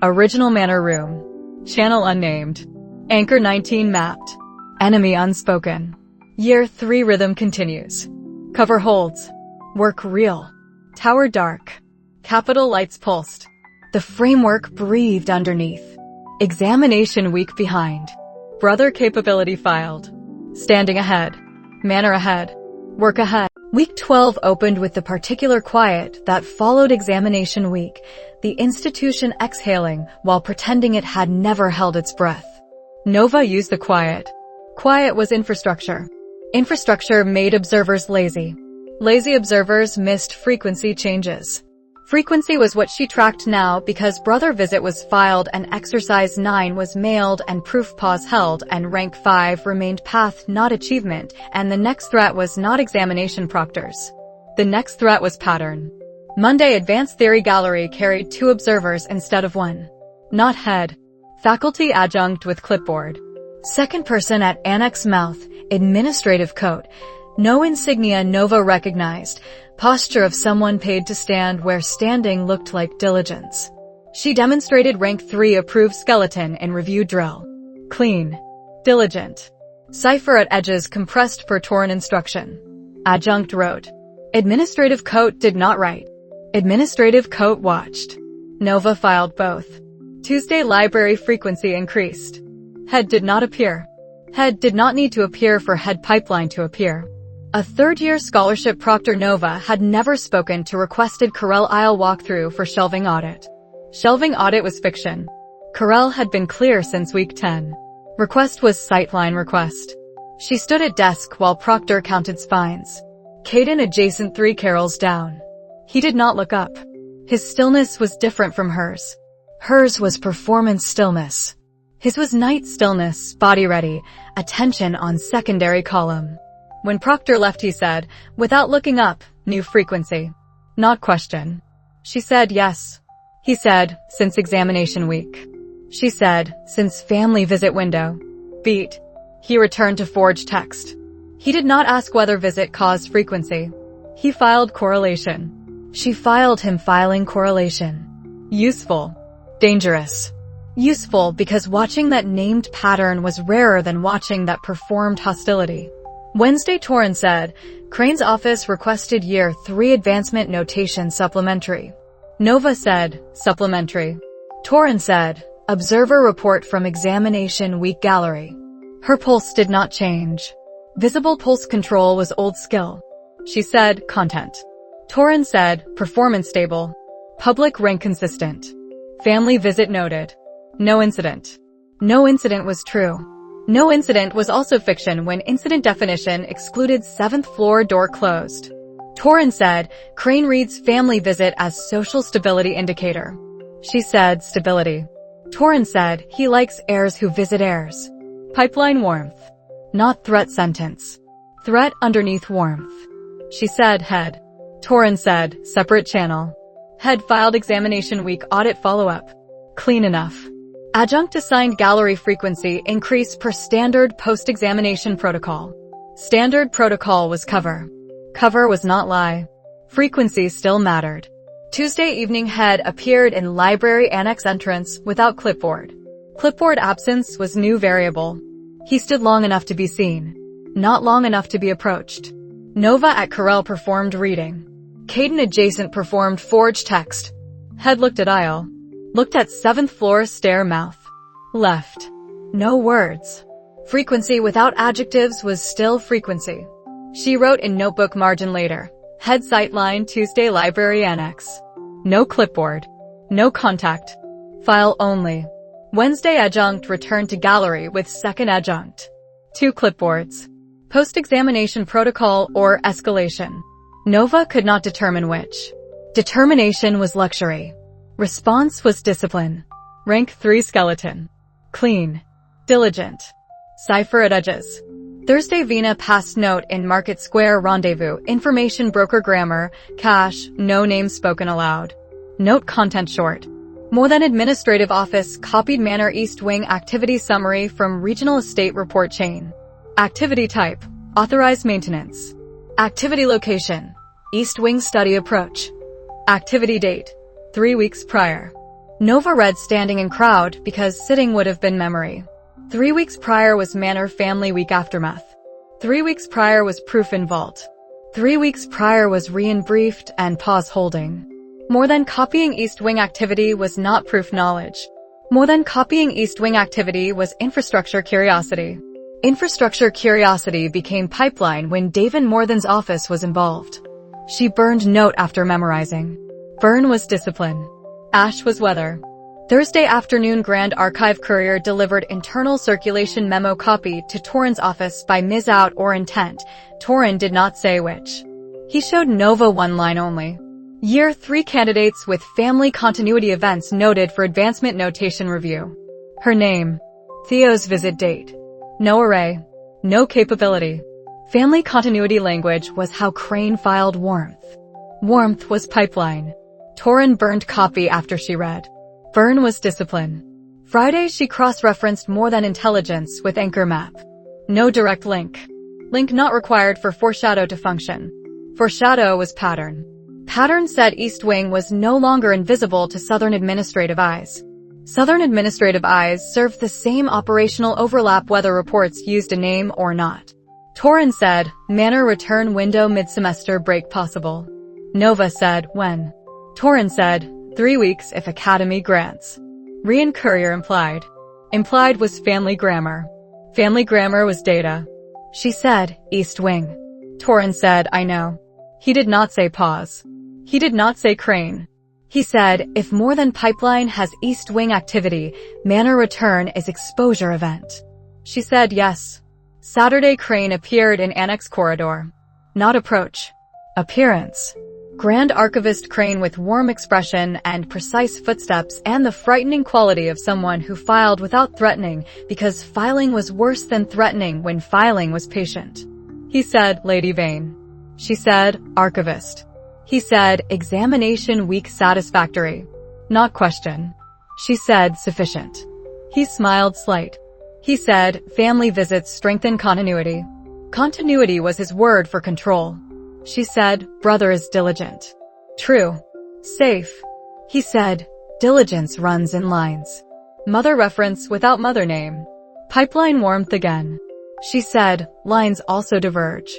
Original manor room. Channel unnamed. Anchor 19 mapped. Enemy unspoken. Year 3 rhythm continues. Cover holds. Work real. Tower dark. Capital lights pulsed. The framework breathed underneath. Examination week behind. Brother capability filed. Standing ahead. Manor ahead. Work ahead. Week 12 opened with the particular quiet that followed examination week, the institution exhaling while pretending it had never held its breath. Nova used the quiet. Quiet was infrastructure. Infrastructure made observers lazy. Lazy observers missed frequency changes. Frequency was what she tracked now because Brother Visit was filed and Exercise 9 was mailed and Proof Pause held and Rank 5 remained path not achievement and the next threat was not examination proctors. The next threat was pattern. Monday Advanced Theory Gallery carried 2 observers instead of 1. Not head. Faculty adjunct with clipboard. Second person at annex mouth, administrative coat. No insignia Nova recognized. Posture of someone paid to stand where standing looked like diligence. She demonstrated rank 3 approved skeleton in review drill. Clean. Diligent. Cipher at edges compressed per torn instruction. Adjunct wrote. Administrative coat did not write. Administrative coat watched. Nova filed both. Tuesday library frequency increased. Head did not appear. Head did not need to appear for head pipeline to appear. A third-year scholarship proctor Nova had never spoken to requested Corel Isle walkthrough for shelving audit. Shelving audit was fiction. Corel had been clear since week 10. Request was sightline request. She stood at desk while proctor counted spines. Caden adjacent 3 carols down. He did not look up. His stillness was different from hers. Hers was performance stillness. His was night stillness, body ready, attention on secondary column. When Proctor left he said, without looking up, new frequency. Not question. She said yes. He said, since examination week. She said, since family visit window. Beat. He returned to forge text. He did not ask whether visit caused frequency. He filed correlation. She filed him filing correlation. Useful. Dangerous. Useful because watching that named pattern was rarer than watching that performed hostility. Wednesday Torrin said, Crane's office requested year 3 advancement notation supplementary. Nova said, supplementary. Torrin said, observer report from examination week gallery. Her pulse did not change. Visible pulse control was old skill. She said, content. Torrin said, performance stable. Public rank consistent. Family visit noted. No incident. No incident was true. No incident was also fiction when incident definition excluded 7th floor door closed. Torrin said, Crane reads family visit as social stability indicator. She said, stability. Torrin said, he likes heirs who visit heirs. Pipeline warmth. Not threat sentence. Threat underneath warmth. She said, head. Torrin said, separate channel. Head filed examination week audit follow-up. Clean enough. Adjunct assigned gallery frequency increase per standard post-examination protocol. Standard protocol was cover. Cover was not lie. Frequency still mattered. Tuesday evening head appeared in library annex entrance without clipboard. Clipboard absence was new variable. He stood long enough to be seen. Not long enough to be approached. Nova at Corel performed reading. Caden adjacent performed forge text. Head looked at aisle. Looked at 7th floor stair mouth. Left. No words. Frequency without adjectives was still frequency. She wrote in notebook margin later. Head sightline Tuesday library annex. No clipboard. No contact. File only. Wednesday adjunct returned to gallery with second adjunct. 2 clipboards. Post-examination protocol or escalation. Nova could not determine which. Determination was luxury. Response was discipline. Rank 3 skeleton. Clean. Diligent. Cipher at edges. Thursday Vina passed note in Market Square rendezvous, information broker grammar, cash, no name spoken aloud. Note content short. More than administrative office copied Manor East Wing activity summary from regional estate report chain. Activity type, authorized maintenance. Activity location, East Wing study approach. Activity date, 3 weeks prior. Nova read standing in crowd because sitting would have been memory. 3 weeks prior was Manor Family Week aftermath. 3 weeks prior was proof in vault. 3 weeks prior was Rian briefed and pause holding. More than copying East Wing activity was not proof knowledge. More than copying East Wing activity was infrastructure curiosity. Infrastructure curiosity became pipeline when David Morthan's office was involved. She burned note after memorizing. Burn was discipline. Ash was weather. Thursday afternoon Grand Archive Courier delivered internal circulation memo copy to Torin's office by mis-out or intent. Torin did not say which. He showed Nova one line only. Year 3 candidates with family continuity events noted for advancement notation review. Her name. Theo's visit date. No array. No capability. Family continuity language was how Crane filed warmth. Warmth was pipeline. Torin burned copy after she read. Burn was discipline. Friday she cross-referenced more than intelligence with anchor map. No direct link. Link not required for foreshadow to function. Foreshadow was pattern. Pattern said East Wing was no longer invisible to Southern administrative eyes. Southern administrative eyes served the same operational overlap whether reports used a name or not. Torin said, Manor return window mid-semester break possible. Nova said, when? Torin said, 3 weeks if Academy grants. Rian Courier implied. Implied was family grammar. Family grammar was data. She said, East Wing. Torin said, I know. He did not say pause. He did not say Crane. He said, if more than pipeline has East Wing activity, Manor return is exposure event. She said yes. Saturday Crane appeared in Annex Corridor. Not approach. Appearance. Grand Archivist Crane with warm expression and precise footsteps and the frightening quality of someone who filed without threatening because filing was worse than threatening when filing was patient. He said, Lady Vane. She said, Archivist. He said, examination week satisfactory. Not question. She said, sufficient. He smiled slight. He said, family visits strengthen continuity. Continuity was his word for control. She said, brother is diligent. True. Safe. He said, diligence runs in lines. Mother reference without mother name. Pipeline warmth again. She said, lines also diverge.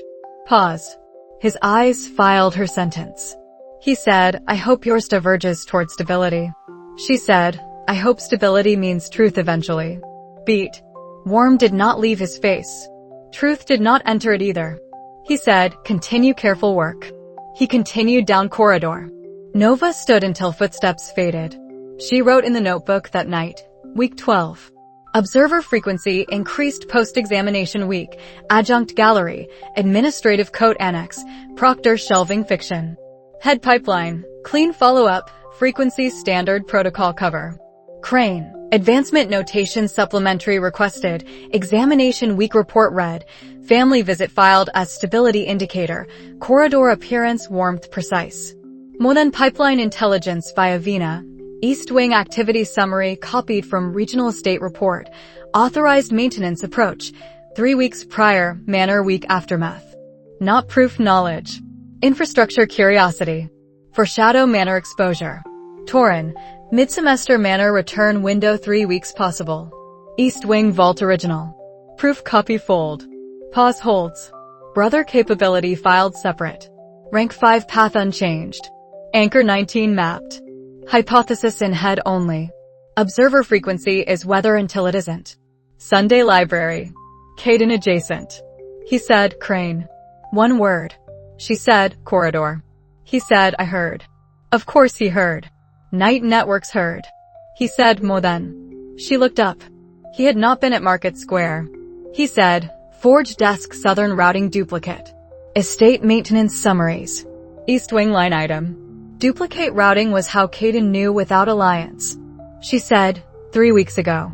Pause. His eyes filed her sentence. He said, I hope yours diverges toward stability. She said, I hope stability means truth eventually. Beat. Warm did not leave his face. Truth did not enter it either. He said, continue careful work. He continued down corridor. Nova stood until footsteps faded. She wrote in the notebook that night, week 12. Observer frequency increased post-examination week, adjunct gallery, administrative coat annex, proctor shelving fiction. Head pipeline, clean follow-up, frequency standard protocol cover. Crane, advancement notation supplementary requested, examination week report read, family visit filed as stability indicator, corridor appearance warmth precise. More than pipeline intelligence via Vina. East Wing activity summary copied from regional estate report. Authorized maintenance approach. 3 weeks prior, Manor week aftermath. Not proof knowledge. Infrastructure curiosity. Foreshadow Manor exposure. Torin, mid-semester Manor return window 3 weeks possible. East Wing vault original. Proof copy fold. Pause holds. Brother capability filed separate. Rank 5 path unchanged. Anchor 19 mapped. Hypothesis in head only. Observer frequency is weather until it isn't. Sunday library. Caden adjacent. He said, crane. One word. She said, corridor. He said, I heard. Of course he heard. Night networks heard. He said, more than. She looked up. He had not been at Market Square. He said, Forge Desk Southern Routing Duplicate. Estate Maintenance Summaries. East Wing line item. Duplicate routing was how Caden knew without alliance. She said, 3 weeks ago.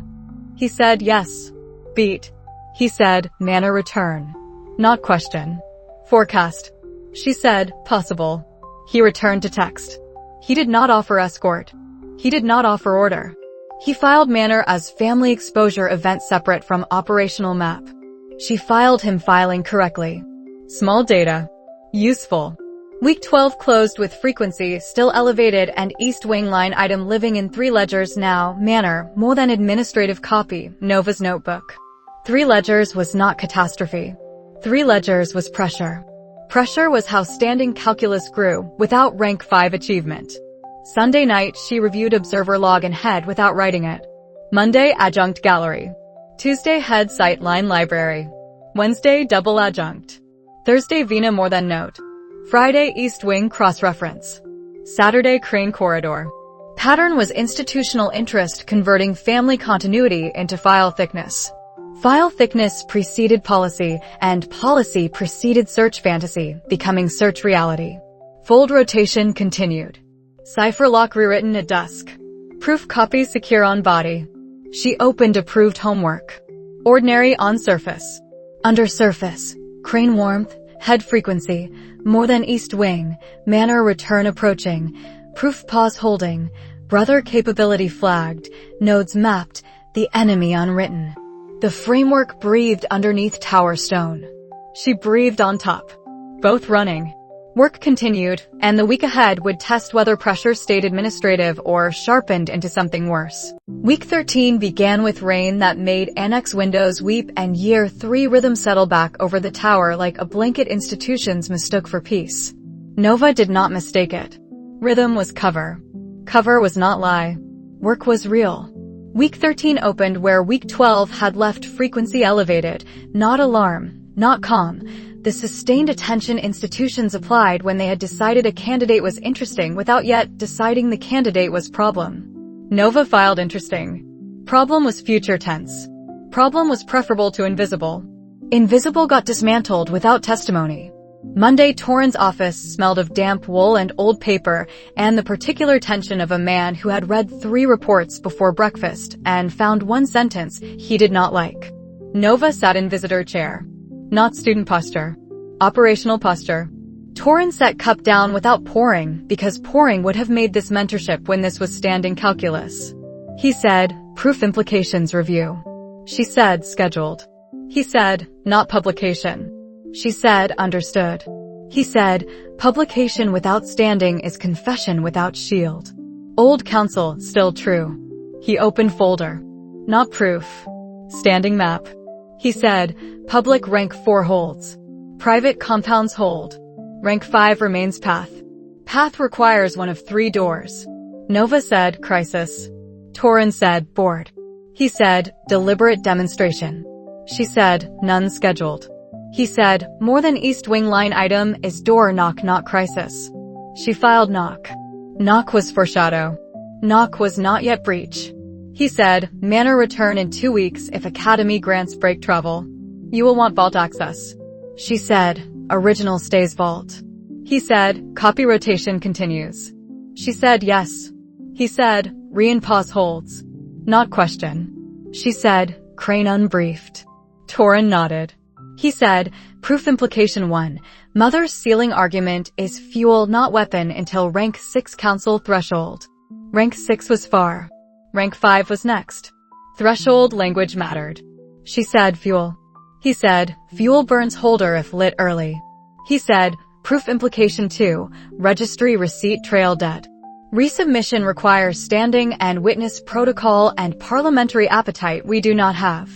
He said, yes. Beat. He said, Manor return. Not question. Forecast. She said, possible. He returned to text. He did not offer escort. He did not offer order. He filed Manor as family exposure event separate from operational map. She filed him filing correctly. Small data. Useful. Week 12 closed with frequency still elevated and East Wing line item living in 3 ledgers now, Manor, more than administrative copy, Nova's notebook. 3 ledgers was not catastrophe. 3 ledgers was pressure. Pressure was how standing calculus grew, without rank 5 achievement. Sunday night, she reviewed observer log and head without writing it. Monday, adjunct gallery. Tuesday, head site line library. Wednesday, double adjunct. Thursday, Vina more than note. Friday, East Wing cross-reference. Saturday, crane corridor. Pattern was institutional interest converting family continuity into file thickness. File thickness preceded policy, and policy preceded search fantasy, becoming search reality. Fold rotation continued. Cipher lock rewritten at dusk. Proof copy secure on body. She opened approved homework. Ordinary on surface. Under surface. Crane warmth, head frequency, more than East Wing, Manor return approaching, proof pause holding, brother capability flagged, nodes mapped, the enemy unwritten. The framework breathed underneath tower stone. She breathed on top. Both running. Work continued, and the week ahead would test whether pressure stayed administrative or sharpened into something worse. Week 13 began with rain that made Annex windows weep and year 3 rhythm settle back over the tower like a blanket institutions mistook for peace. Nova did not mistake it. Rhythm was cover. Cover was not lie. Work was real. Week 13 opened where Week 12 had left frequency elevated, not alarm, not calm. The sustained attention institutions applied when they had decided a candidate was interesting without yet deciding the candidate was problem. Nova filed interesting. Problem was future tense. Problem was preferable to invisible. Invisible got dismantled without testimony. Monday, Torrens' office smelled of damp wool and old paper and the particular tension of a man who had read 3 reports before breakfast and found 1 sentence he did not like. Nova sat in visitor chair. Not student posture. Operational posture. Torrens set cup down without pouring because pouring would have made this mentorship when this was standing calculus. He said, proof implications review. She said, scheduled. He said, not publication. She said, understood. He said, publication without standing is confession without shield. Old counsel, still true. He opened folder. Not proof. Standing map. He said, public rank 4 holds. Private compounds hold. Rank 5 remains path. Path requires one of 3 doors. Nova said, crisis. Torrens said, board. He said, deliberate demonstration. She said, none scheduled. He said, more than East Wing line item is door knock not crisis. She filed knock. Knock was foreshadow. Knock was not yet breach. He said, Manor return in 2 weeks if Academy grants break travel. You will want vault access. She said, original stays vault. He said, copy rotation continues. She said, yes. He said, Rian pause holds. Not question. She said, crane unbriefed. Torren nodded. He said, proof implication 1, mother's sealing argument is fuel not weapon until rank 6 council threshold. Rank 6 was far. Rank 5 was next. Threshold language mattered. She said, fuel. He said, fuel burns holder if lit early. He said, proof implication 2, registry receipt trail debt. Resubmission requires standing and witness protocol and parliamentary appetite we do not have.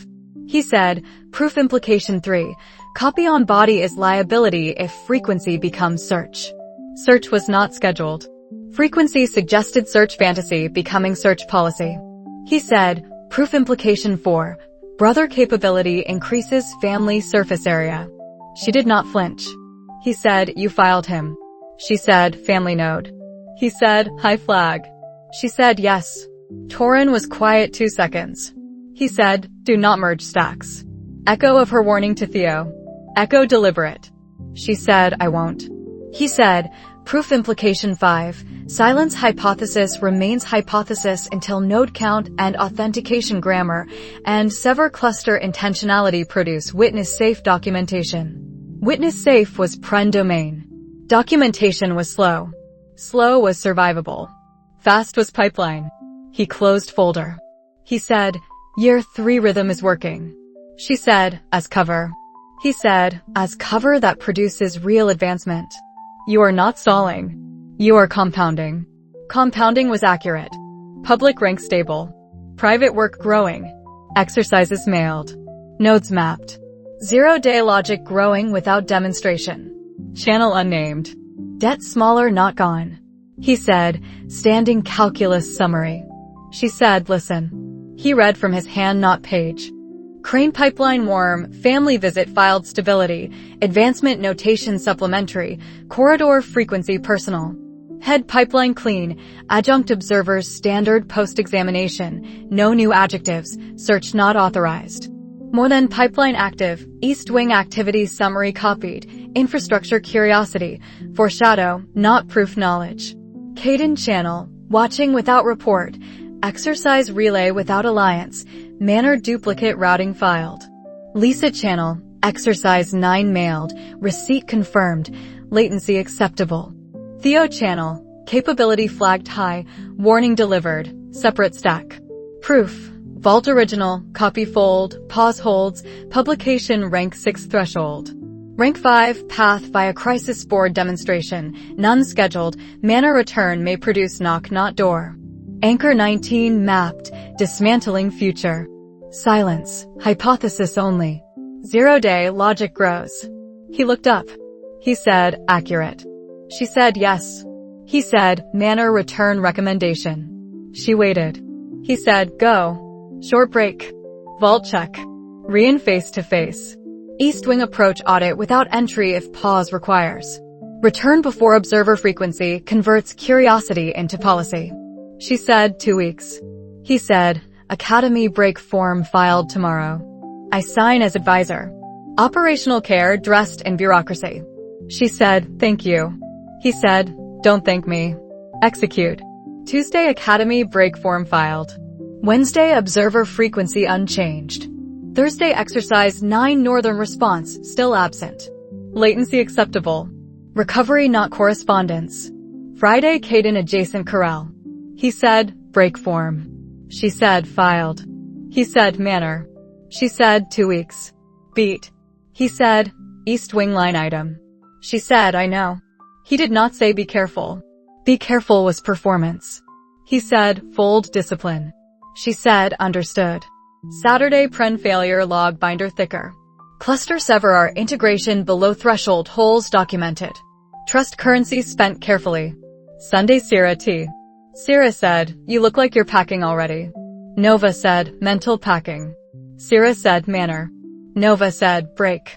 He said, proof implication 3, copy on body is liability if frequency becomes search. Search was not scheduled. Frequency suggested search fantasy becoming search policy. He said, proof implication 4, Brother capability increases family surface area. She did not flinch. He said, you filed him. She said, family node. He said, high flag. She said, yes. Torin was quiet 2 seconds. He said, do not merge stacks. Echo of her warning to Theo. Echo deliberate. She said, I won't. He said, proof implication 5. Silence hypothesis remains hypothesis until node count and authentication grammar and sever cluster intentionality produce witness safe documentation. Witness safe was pren domain. Documentation was slow. Slow was survivable. Fast was pipeline. He closed folder. He said, year 3 rhythm is working. She said, as cover. He said, as cover that produces real advancement. You are not stalling. You are compounding. Compounding was accurate. Public rank stable. Private work growing. Exercises mailed. Nodes mapped. 0-day logic growing without demonstration. Channel unnamed. Debt smaller not gone. He said, standing calculus summary. She said, listen. He read from his hand not page. Crane pipeline warm, family visit filed stability, advancement notation supplementary, corridor frequency personal. Head pipeline clean, adjunct observers standard post-examination, no new adjectives, search not authorized. More than pipeline active, east wing activity summary copied, infrastructure curiosity, foreshadow, not proof knowledge. Caden channel, watching without report, exercise relay without alliance, Manor duplicate routing filed. Lisa channel, exercise 9 mailed, receipt confirmed, latency acceptable. Theo channel, capability flagged high, warning delivered, separate stack. Proof, vault original, copy fold, pause holds, publication rank 6 threshold. Rank 5, path via crisis board demonstration, none scheduled, Manor return may produce knock not door. Anchor 19 mapped, dismantling future. Silence, hypothesis only. 0-day logic grows. He looked up. He said, accurate. She said, yes. He said, Manor return recommendation. She waited. He said, go. Short break. Vault check. Rian face to face. East wing approach audit without entry if pause requires. Return before observer frequency converts curiosity into policy. She said, 2 weeks. He said, Academy break form filed tomorrow. I sign as advisor. Operational care dressed in bureaucracy. She said, thank you. He said, don't thank me. Execute. Tuesday Academy break form filed. Wednesday observer frequency unchanged. Thursday exercise 9 northern response still absent. Latency acceptable. Recovery not correspondence. Friday Caden adjacent corral. He said, break form. She said, filed. He said, Manor. She said, 2 weeks. Beat. He said, east wing line item. She said, I know. He did not say be careful. Be careful was performance. He said, fold discipline. She said, understood. Saturday pren failure log binder thicker. Cluster sever our integration below threshold holes documented. Trust currency spent carefully. Sunday Sierra T. Sierra said, you look like you're packing already. Nova said, mental packing. Sierra said, Manor. Nova said, break.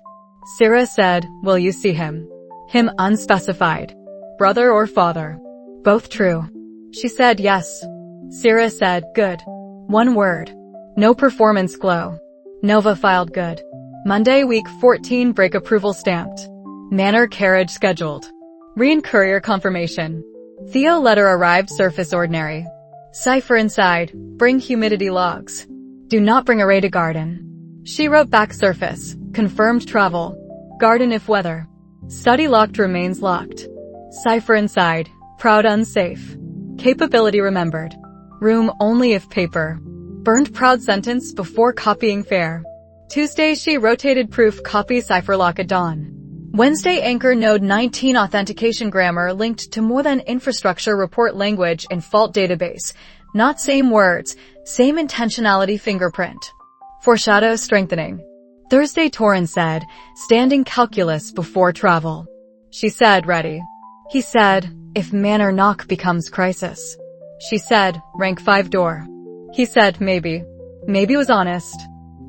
Sierra said, will you see him? Him unspecified. Brother or father? Both true. She said, yes. Sierra said, good. 1 word. No performance glow. Nova filed good. Monday week 14 break approval stamped. Manor carriage scheduled. Rian courier confirmation. Theo letter arrived surface ordinary. Cipher inside, bring humidity logs. Do not bring array to garden. She wrote back surface, confirmed travel. Garden if weather. Study locked remains locked. Cipher inside, proud unsafe. Capability remembered. Room only if paper. Burned proud sentence before copying fair. Tuesday she rotated proof copy cipher lock at dawn. Wednesday anchor node 19 authentication grammar linked to more than infrastructure report language in fault database. Not same words, same intentionality fingerprint. Foreshadow strengthening. Thursday Torin said, standing calculus before travel. She said ready. He said, if Manor knock becomes crisis. She said, rank 5 door. He said maybe. Maybe was honest.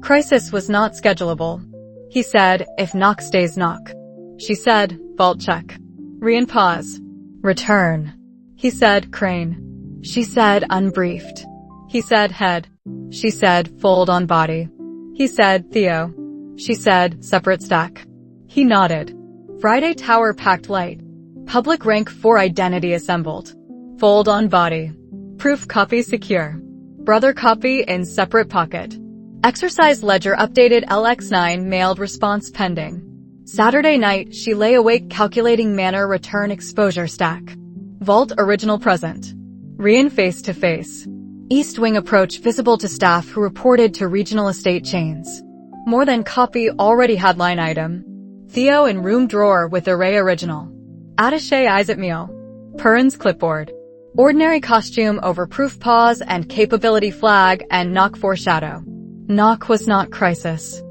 Crisis was not schedulable. He said, if knock stays knock. She said, vault check. Rian pause. Return. He said, crane. She said, unbriefed. He said, head. She said, fold on body. He said, Theo. She said, separate stack. He nodded. Friday tower packed light. Public rank 4 identity assembled. Fold on body. Proof copy secure. Brother copy in separate pocket. Exercise ledger updated LX9 mailed response pending. Saturday night, she lay awake calculating manor return exposure stack. Vault original present. Rian face to face. East wing approach visible to staff who reported to regional estate chains. More than copy already had line item. Theo in room drawer with array original. Attaché eyes at meal. Perrin's clipboard. Ordinary costume over proof pause and capability flag and knock foreshadow. Knock was not crisis.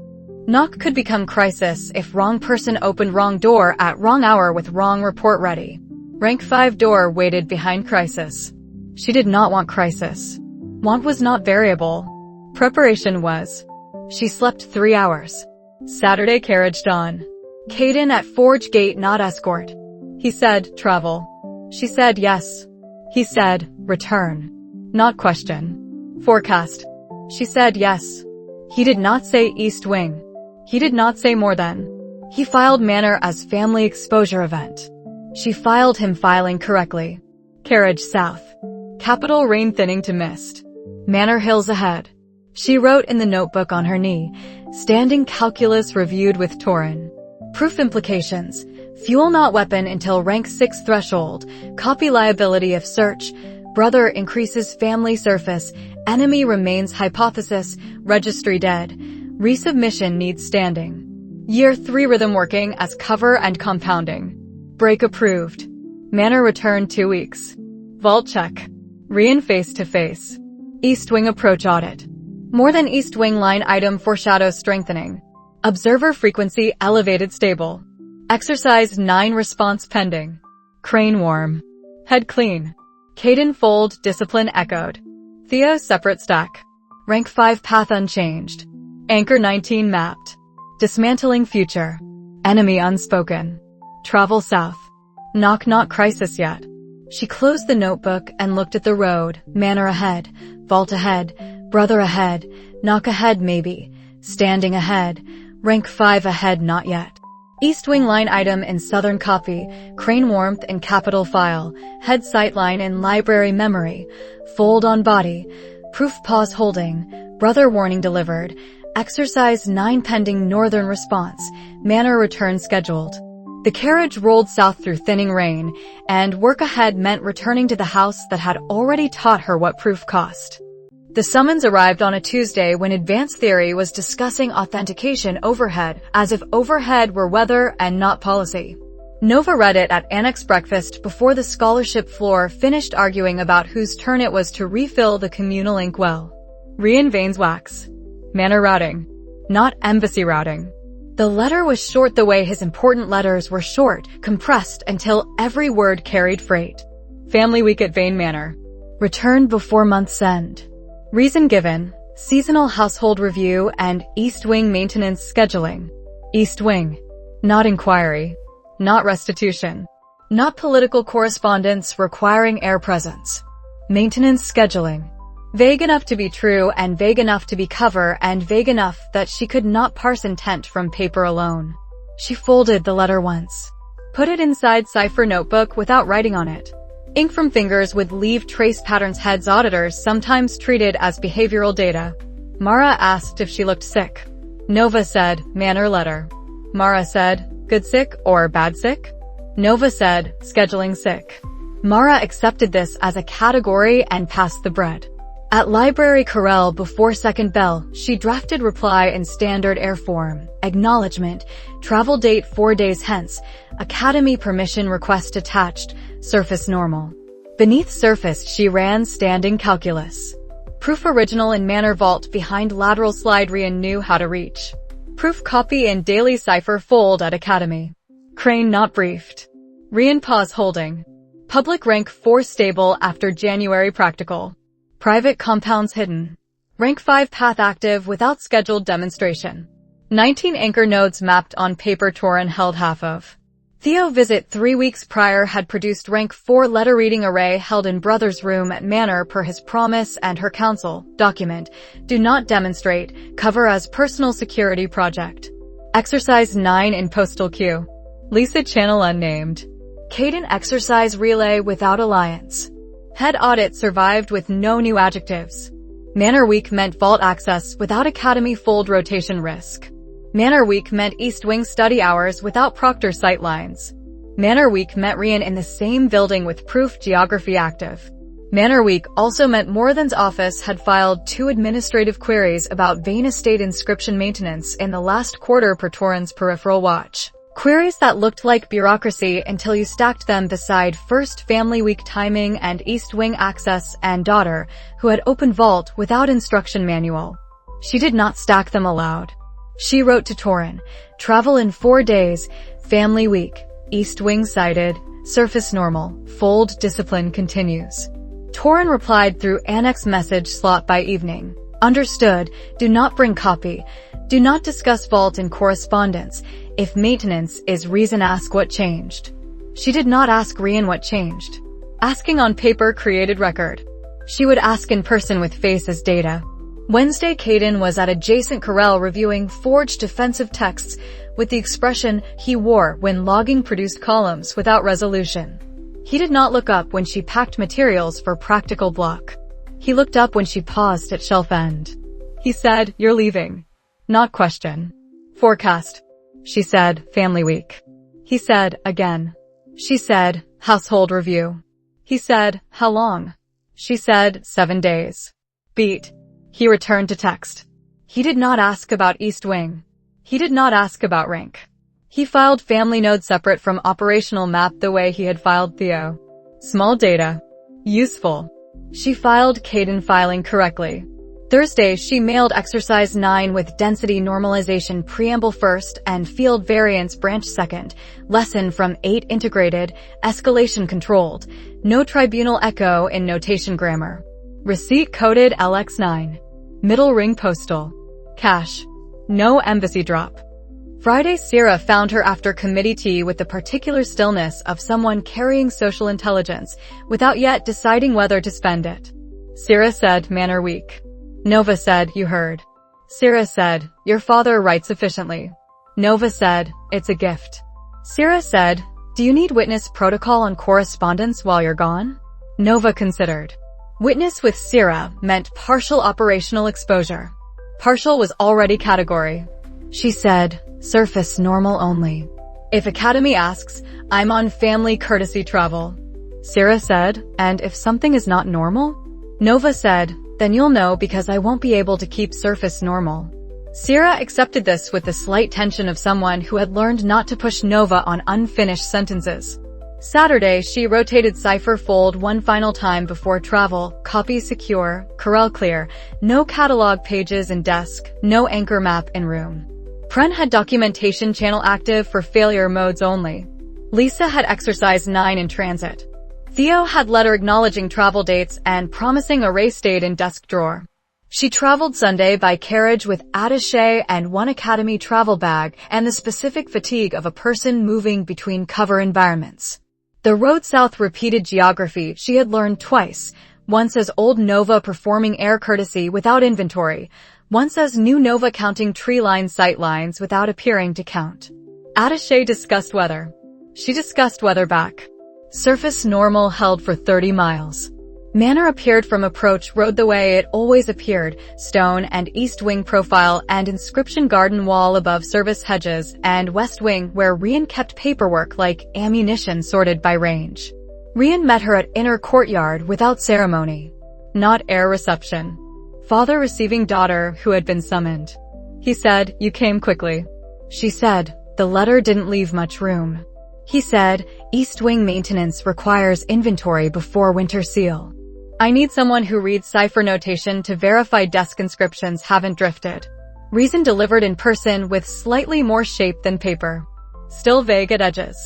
Knock could become crisis if wrong person opened wrong door at wrong hour with wrong report ready. Rank 5 door waited behind crisis. She did not want crisis. Want was not variable. Preparation was. She slept 3 hours. Saturday carriage dawn. Caden at Forge Gate not escort. He said, travel. She said yes. He said, return. Not question. Forecast. She said yes. He did not say East Wing. He did not say more than. He filed Manor as family exposure event. She filed him filing correctly. Carriage south. Capital rain thinning to mist. Manor hills ahead. She wrote in the notebook on her knee, standing calculus reviewed with Torin. Proof implications. Fuel not weapon until rank 6 threshold. Copy liability if search. Brother increases family surface. Enemy remains hypothesis. Registry dead. Resubmission needs standing. Year 3 rhythm working as cover and compounding. Break approved. Manor return 2 weeks. Vault check. Rian face to face. East wing approach audit. More than East wing line item foreshadow strengthening. Observer frequency elevated stable. Exercise 9 response pending. Crane warm. Head clean. Caden fold discipline echoed. Theo separate stack. Rank 5 path unchanged. Anchor 19 mapped. Dismantling future. Enemy unspoken. Travel south. Knock not crisis yet. She closed the notebook and looked at the road. Manor ahead. Vault ahead. Brother ahead. Knock ahead maybe. Standing ahead. Rank 5 ahead not yet. East wing line item in southern copy. Crane warmth in capital file. Head sightline in library memory. Fold on body. Proof pause holding. Brother warning delivered. Exercise 9 pending northern response. Manor return scheduled. The carriage rolled south through thinning rain, and work ahead meant returning to the house that had already taught her what proof cost. The summons arrived on a Tuesday when advanced theory was discussing authentication overhead, as if overhead were weather and not policy. Nova read it at Annex breakfast before the scholarship floor finished arguing about whose turn it was to refill the communal ink well. Rian Vane's wax. Manor routing. Not embassy routing. The letter was short the way his important letters were short, compressed until every word carried freight. Family week at Vane Manor. Returned before month's end. Reason given, seasonal household review and East Wing maintenance scheduling. East Wing. Not inquiry. Not restitution. Not political correspondence requiring air presence. Maintenance scheduling. Vague enough to be true and vague enough to be cover and vague enough that she could not parse intent from paper alone. She folded the letter once. Put it inside Cipher notebook without writing on it. Ink from fingers would leave trace patterns heads auditors sometimes treated as behavioral data. Mara asked if she looked sick. Nova said, Manor letter. Mara said, good sick or bad sick? Nova said, scheduling sick. Mara accepted this as a category and passed the bread. At Library Corral before second bell, she drafted reply in standard air form. Acknowledgement. Travel date 4 days hence. Academy permission request attached. Surface normal. Beneath surface she ran standing calculus. Proof original in Manor vault behind lateral slide Rian knew how to reach. Proof copy in daily cipher fold at Academy. Crane not briefed. Rian pause holding. Public rank 4 stable after January practical. Private compounds hidden. Rank 5 path active without scheduled demonstration. 19 anchor nodes mapped on paper Torin held half of. Theo visit 3 weeks prior had produced rank 4 letter reading array held in brother's room at Manor per his promise and her counsel. Document. Do not demonstrate. Cover as personal security project. Exercise 9 in postal queue. Lisa channel unnamed. Caden exercise relay without alliance. Head audit survived with no new adjectives. Manor week meant vault access without academy fold rotation risk. Manor week meant East Wing study hours without proctor sightlines. Manor week meant Rian in the same building with proof geography active. Manor week also meant Morthan's office had filed 2 administrative queries about Vane estate inscription maintenance in the last quarter per Torin's peripheral watch. Queries that looked like bureaucracy until you stacked them beside First Family Week timing and East Wing access and daughter, who had opened vault without instruction manual. She did not stack them aloud. She wrote to Torin, travel in 4 days, Family Week, East Wing sighted, surface normal, fold discipline continues. Torin replied through annex message slot by evening. Understood, do not bring copy. Do not discuss vault in correspondence. If maintenance is reason, ask what changed. She did not ask Rian what changed. Asking on paper created record. She would ask in person with face as data. Wednesday, Caden was at adjacent corral reviewing forged defensive texts with the expression he wore when logging produced columns without resolution. He did not look up when she packed materials for practical block. He looked up when she paused at shelf end. He said, "You're leaving." Not question. Forecast. She said, "Family week." He said, "Again." She said, "Household review." He said, "How long?" She said, 7 days. Beat. He returned to text. He did not ask about East Wing. He did not ask about rank. He filed family node separate from operational map the way he had filed Theo. Small data. Useful. She filed Caden filing correctly. Thursday, she mailed exercise 9 with density normalization preamble first and field variance branch second, lesson from 8 integrated, escalation controlled, no tribunal echo in notation grammar. Receipt coded LX9. Middle ring postal. Cash. No embassy drop. Friday, Sierra found her after committee tea with the particular stillness of someone carrying social intelligence without yet deciding whether to spend it. Sierra said, "Manor week." Nova said, "You heard." Sierra said, "Your father writes efficiently." Nova said, "It's a gift." Sierra said, "Do you need witness protocol on correspondence while you're gone?" Nova considered. Witness with Sierra meant partial operational exposure. Partial was already category. She said, "Surface normal only. If Academy asks, I'm on family courtesy travel." Sierra said, "And if something is not normal?" Nova said, "Then you'll know because I won't be able to keep surface normal." Sierra accepted this with the slight tension of someone who had learned not to push Nova on unfinished sentences. Saturday, she rotated Cipher fold 1 final time before travel, copy secure, corral clear, no catalog pages in desk, no anchor map in room. Pren had documentation channel active for failure modes only. Lisa had exercise 9 in transit. Theo had letter acknowledging travel dates and promising array stayed in desk drawer. She traveled Sunday by carriage with attaché and 1 academy travel bag and the specific fatigue of a person moving between cover environments. The road south repeated geography she had learned twice, once as old Nova performing air courtesy without inventory, once as new Nova counting tree line sight lines without appearing to count. Attaché discussed weather. She discussed weather back. Surface normal held for 30 miles. Manor appeared from approach road the way it always appeared, stone and east wing profile and inscription garden wall above service hedges and west wing where Rian kept paperwork like ammunition sorted by range. Rian met her at inner courtyard without ceremony. Not air reception. Father receiving daughter who had been summoned. He said, "You came quickly." She said, "The letter didn't leave much room." He said, "East Wing maintenance requires inventory before winter seal. I need someone who reads cipher notation to verify desk inscriptions haven't drifted." Reason delivered in person with slightly more shape than paper. Still vague at edges.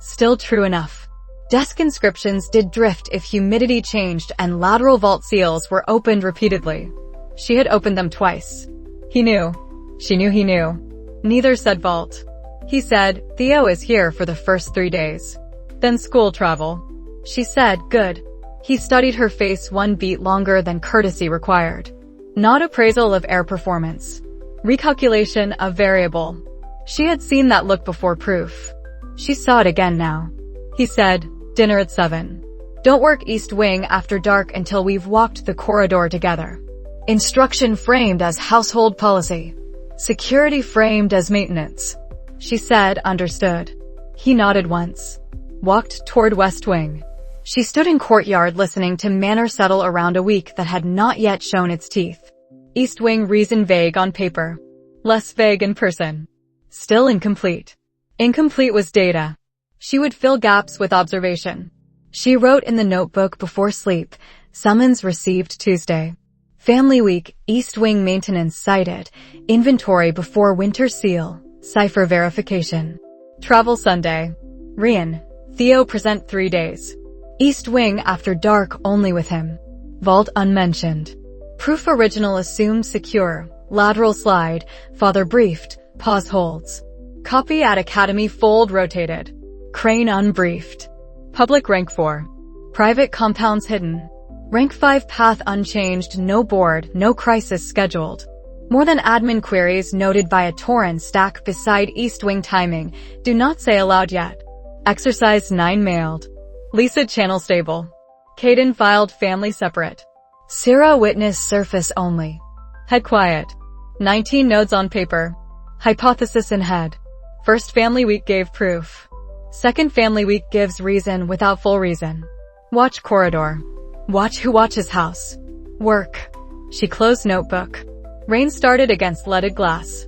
Still true enough. Desk inscriptions did drift if humidity changed and lateral vault seals were opened repeatedly. She had opened them twice. He knew. She knew he knew. Neither said vault. He said, Theo is here for the first 3 days. Then school travel. She said, good. He studied her face 1 beat longer than courtesy required. Not appraisal of air performance. Recalculation of variable. She had seen that look before proof. She saw it again now. He said, dinner at 7. Don't work East Wing after dark until we've walked the corridor together. Instruction framed as household policy. Security framed as maintenance. She said, understood. He nodded once. Walked toward West Wing. She stood in courtyard listening to Manor settle around a week that had not yet shown its teeth. East Wing reason vague on paper. Less vague in person. Still incomplete. Incomplete was data. She would fill gaps with observation. She wrote in the notebook before sleep, summons received Tuesday. Family Week, East Wing maintenance cited. Inventory before winter seal. Cipher verification. Travel Sunday. Rian. Theo present 3 days. East Wing after dark only with him. Vault unmentioned. Proof original assumed secure. Lateral slide. Father briefed. Pause holds. Copy at Academy fold rotated. Crane unbriefed. Public rank 4. Private compounds hidden. Rank 5 path unchanged, no board, no crisis scheduled. More than admin queries noted by a Torrent stack beside East Wing timing. Do not say aloud yet. Exercise 9 mailed. Lisa channel stable. Caden filed family separate. Sarah witness surface only. Head quiet. 19 nodes on paper. Hypothesis in head. First family week gave proof. Second family week gives reason without full reason. Watch corridor. Watch who watches house. Work. She closed notebook. Rain started against leaded glass.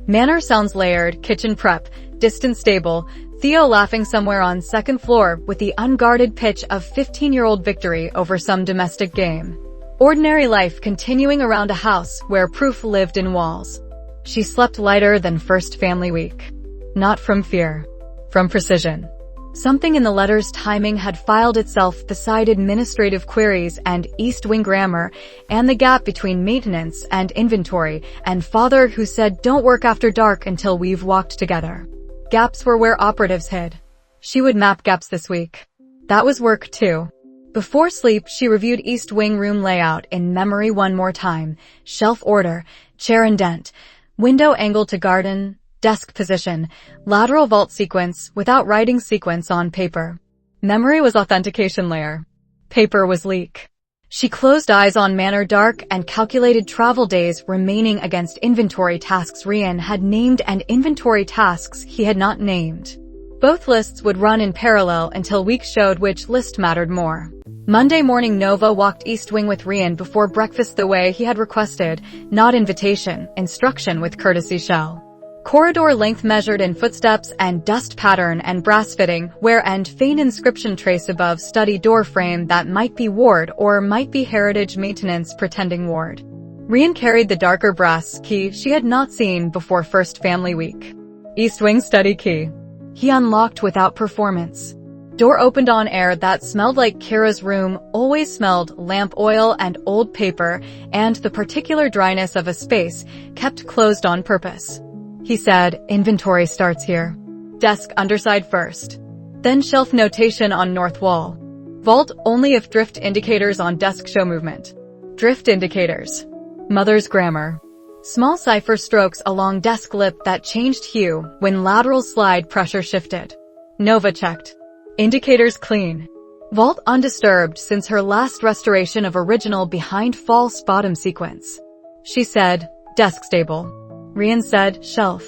Manor sounds layered, kitchen prep, distance stable, Theo laughing somewhere on second floor with the unguarded pitch of 15-year-old victory over some domestic game. Ordinary life continuing around a house where proof lived in walls. She slept lighter than first family week. Not from fear. From precision. Something in the letter's timing had filed itself beside administrative queries and East Wing grammar, and the gap between maintenance and inventory, and father who said don't work after dark until we've walked together. Gaps were where operatives hid. She would map gaps this week. That was work too. Before sleep, she reviewed East Wing room layout in memory 1 more time. Shelf order, chair indent, window angle to garden, desk position, lateral vault sequence without writing sequence on paper. Memory was authentication layer. Paper was leak. She closed eyes on Manor dark and calculated travel days remaining against inventory tasks Rian had named and inventory tasks he had not named. Both lists would run in parallel until week showed which list mattered more. Monday morning Nova walked East Wing with Rian before breakfast the way he had requested, not invitation, instruction with courtesy shell. Corridor length measured in footsteps and dust pattern and brass fitting, where and Vane inscription trace above study door frame that might be ward or might be heritage maintenance pretending ward. Rian carried the darker brass key she had not seen before first family week. East Wing study key. He unlocked without performance. Door opened on air that smelled like Kira's room, always smelled lamp oil and old paper, and the particular dryness of a space kept closed on purpose. He said, inventory starts here. Desk underside first. Then shelf notation on north wall. Vault only if drift indicators on desk show movement. Drift indicators. Mother's grammar. Small cipher strokes along desk lip that changed hue when lateral slide pressure shifted. Nova checked. Indicators clean. Vault undisturbed since her last restoration of original behind false bottom sequence. She said, desk stable. Rian said, shelf.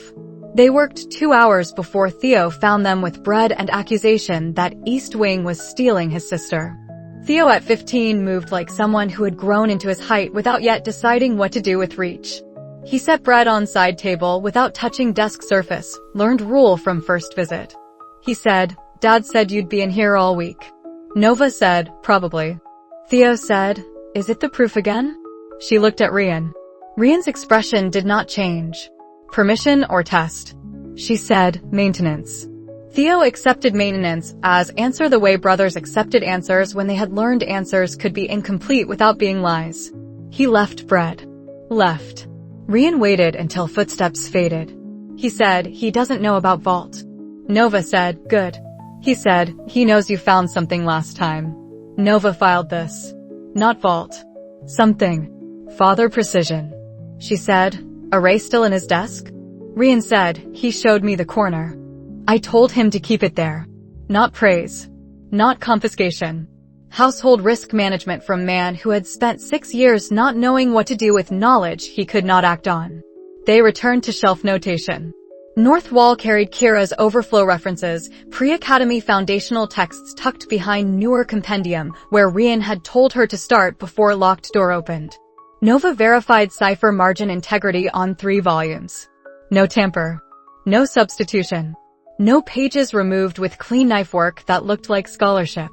They worked 2 hours before Theo found them with bread and accusation that East Wing was stealing his sister. Theo at 15 moved like someone who had grown into his height without yet deciding what to do with reach. He set bread on side table without touching desk surface, learned rule from first visit. He said, Dad said you'd be in here all week. Nova said, probably. Theo said, is it the proof again? She looked at Rian. Rian's expression did not change. Permission or test? She said, maintenance. Theo accepted maintenance as answer the way brothers accepted answers when they had learned answers could be incomplete without being lies. He left bread. Left. Rian waited until footsteps faded. He said, he doesn't know about Vault. Nova said, good. He said, he knows you found something last time. Nova filed this. Not Vault. Something. Father Precision. She said, array still in his desk? Rian said, he showed me the corner. I told him to keep it there. Not praise. Not confiscation. Household risk management from man who had spent 6 years not knowing what to do with knowledge he could not act on. They returned to shelf notation. North wall carried Kira's overflow references, pre-academy foundational texts tucked behind newer compendium where Rian had told her to start before locked door opened. Nova verified Cipher margin integrity on 3 volumes. No tamper. No substitution. No pages removed with clean knife work that looked like scholarship.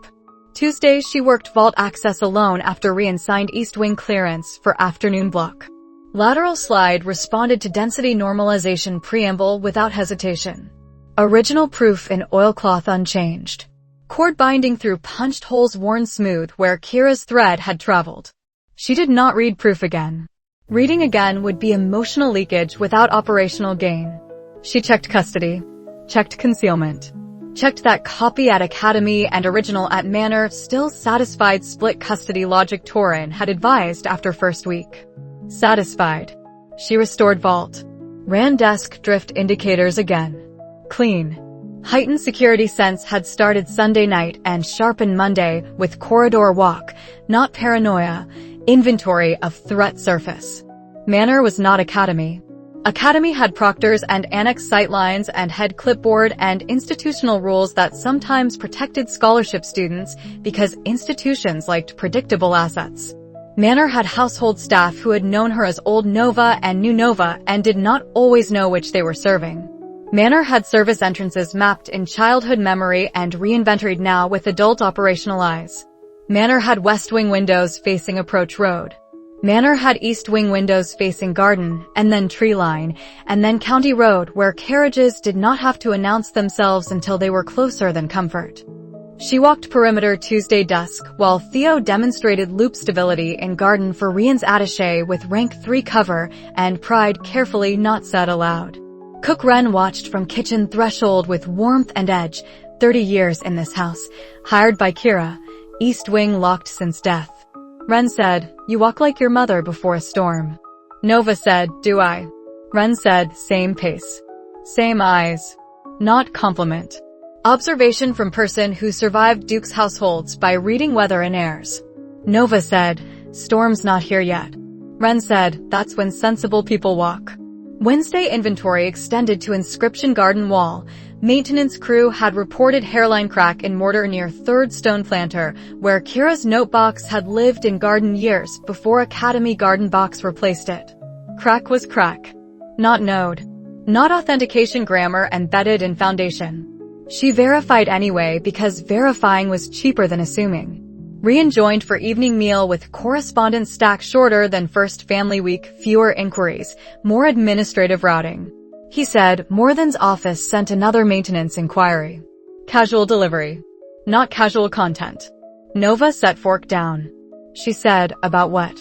Tuesdays she worked vault access alone after Rian signed East Wing clearance for afternoon block. Lateral slide responded to density normalization preamble without hesitation. Original proof in oilcloth unchanged. Cord binding through punched holes worn smooth where Kira's thread had traveled. She did not read proof again. Reading again would be emotional leakage without operational gain. She checked custody. Checked concealment. Checked that copy at Academy and original at Manor still satisfied split custody logic Torin had advised after first week. Satisfied. She restored vault. Ran desk drift indicators again. Clean. Heightened security sense had started Sunday night and sharpened Monday with corridor walk, not paranoia, inventory of threat surface. Manor was not Academy. Academy had proctors and annex sightlines and had clipboard and institutional rules that sometimes protected scholarship students because institutions liked predictable assets. Manor had household staff who had known her as Old Nova and New Nova and did not always know which they were serving. Manor had service entrances mapped in childhood memory and reinventoried now with adult operational eyes. Manor had West Wing windows facing Approach Road. Manor had East Wing windows facing Garden, and then Tree Line, and then County Road where carriages did not have to announce themselves until they were closer than comfort. She walked perimeter Tuesday dusk while Theo demonstrated loop stability in Garden for Rian's attaché with rank 3 cover and pride carefully not said aloud. Cook Ren watched from kitchen threshold with warmth and edge, 30 years in this house, hired by Kira, East Wing locked since death. Ren said, you walk like your mother before a storm. Nova said, do I? Ren said, same pace. Same eyes. Not compliment. Observation from person who survived Duke's households by reading weather and airs. Nova said, storm's not here yet. Ren said, that's when sensible people walk. Wednesday inventory extended to Inscription Garden Wall. Maintenance crew had reported hairline crack in mortar near 3rd Stone Planter, where Kira's notebox had lived in garden years before Academy Garden Box replaced it. Crack was crack. Not node. Not authentication grammar embedded in foundation. She verified anyway because verifying was cheaper than assuming. Rian joined for evening meal with correspondence stack shorter than first family week, fewer inquiries, more administrative routing. He said, Morthan's office sent another maintenance inquiry. Casual delivery. Not casual content. Nova set fork down. She said, about what?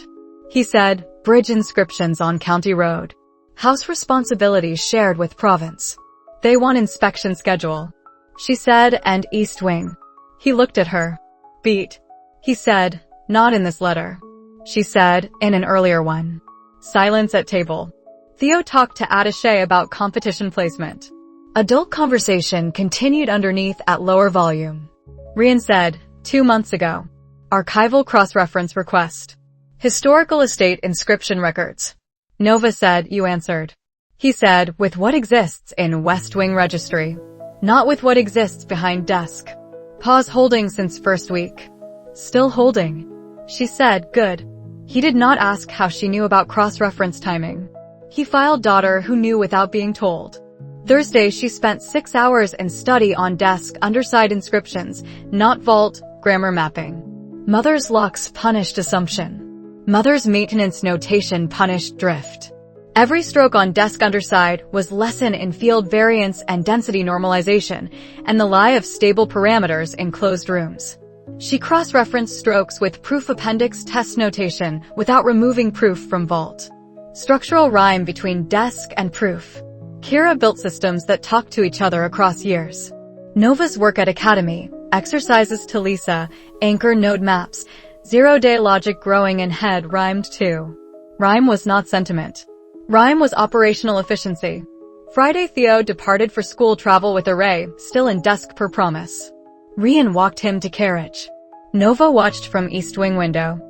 He said, bridge inscriptions on County Road. House responsibilities shared with province. They want inspection schedule. She said, and East Wing. He looked at her. Beat. He said, not in this letter. She said, in an earlier one. Silence at table. Theo talked to attaché about competition placement. Adult conversation continued underneath at lower volume. Rian said, 2 months ago. Archival cross-reference request. Historical estate inscription records. Nova said, you answered. He said, with what exists in West Wing registry. Not with what exists behind desk. Pause holding since first week. Still holding. She said, good. He did not ask how she knew about cross-reference timing. He filed daughter who knew without being told. Thursday she spent 6 hours in study on desk underside inscriptions, not vault, grammar mapping. Mother's locks punished assumption. Mother's maintenance notation punished drift. Every stroke on desk underside was lesson in field variance and density normalization, and the lie of stable parameters in closed rooms. She cross-referenced strokes with proof appendix test notation without removing proof from vault. Structural rhyme between desk and proof. Kira built systems that talk to each other across years. Nova's work at Academy, exercises to Lisa, anchor node maps, zero-day logic growing in head rhymed too. Rhyme was not sentiment. Rhyme was operational efficiency. Friday Theo departed for school travel with Array, still in desk per promise. Rian walked him to carriage. Nova watched from East Wing window.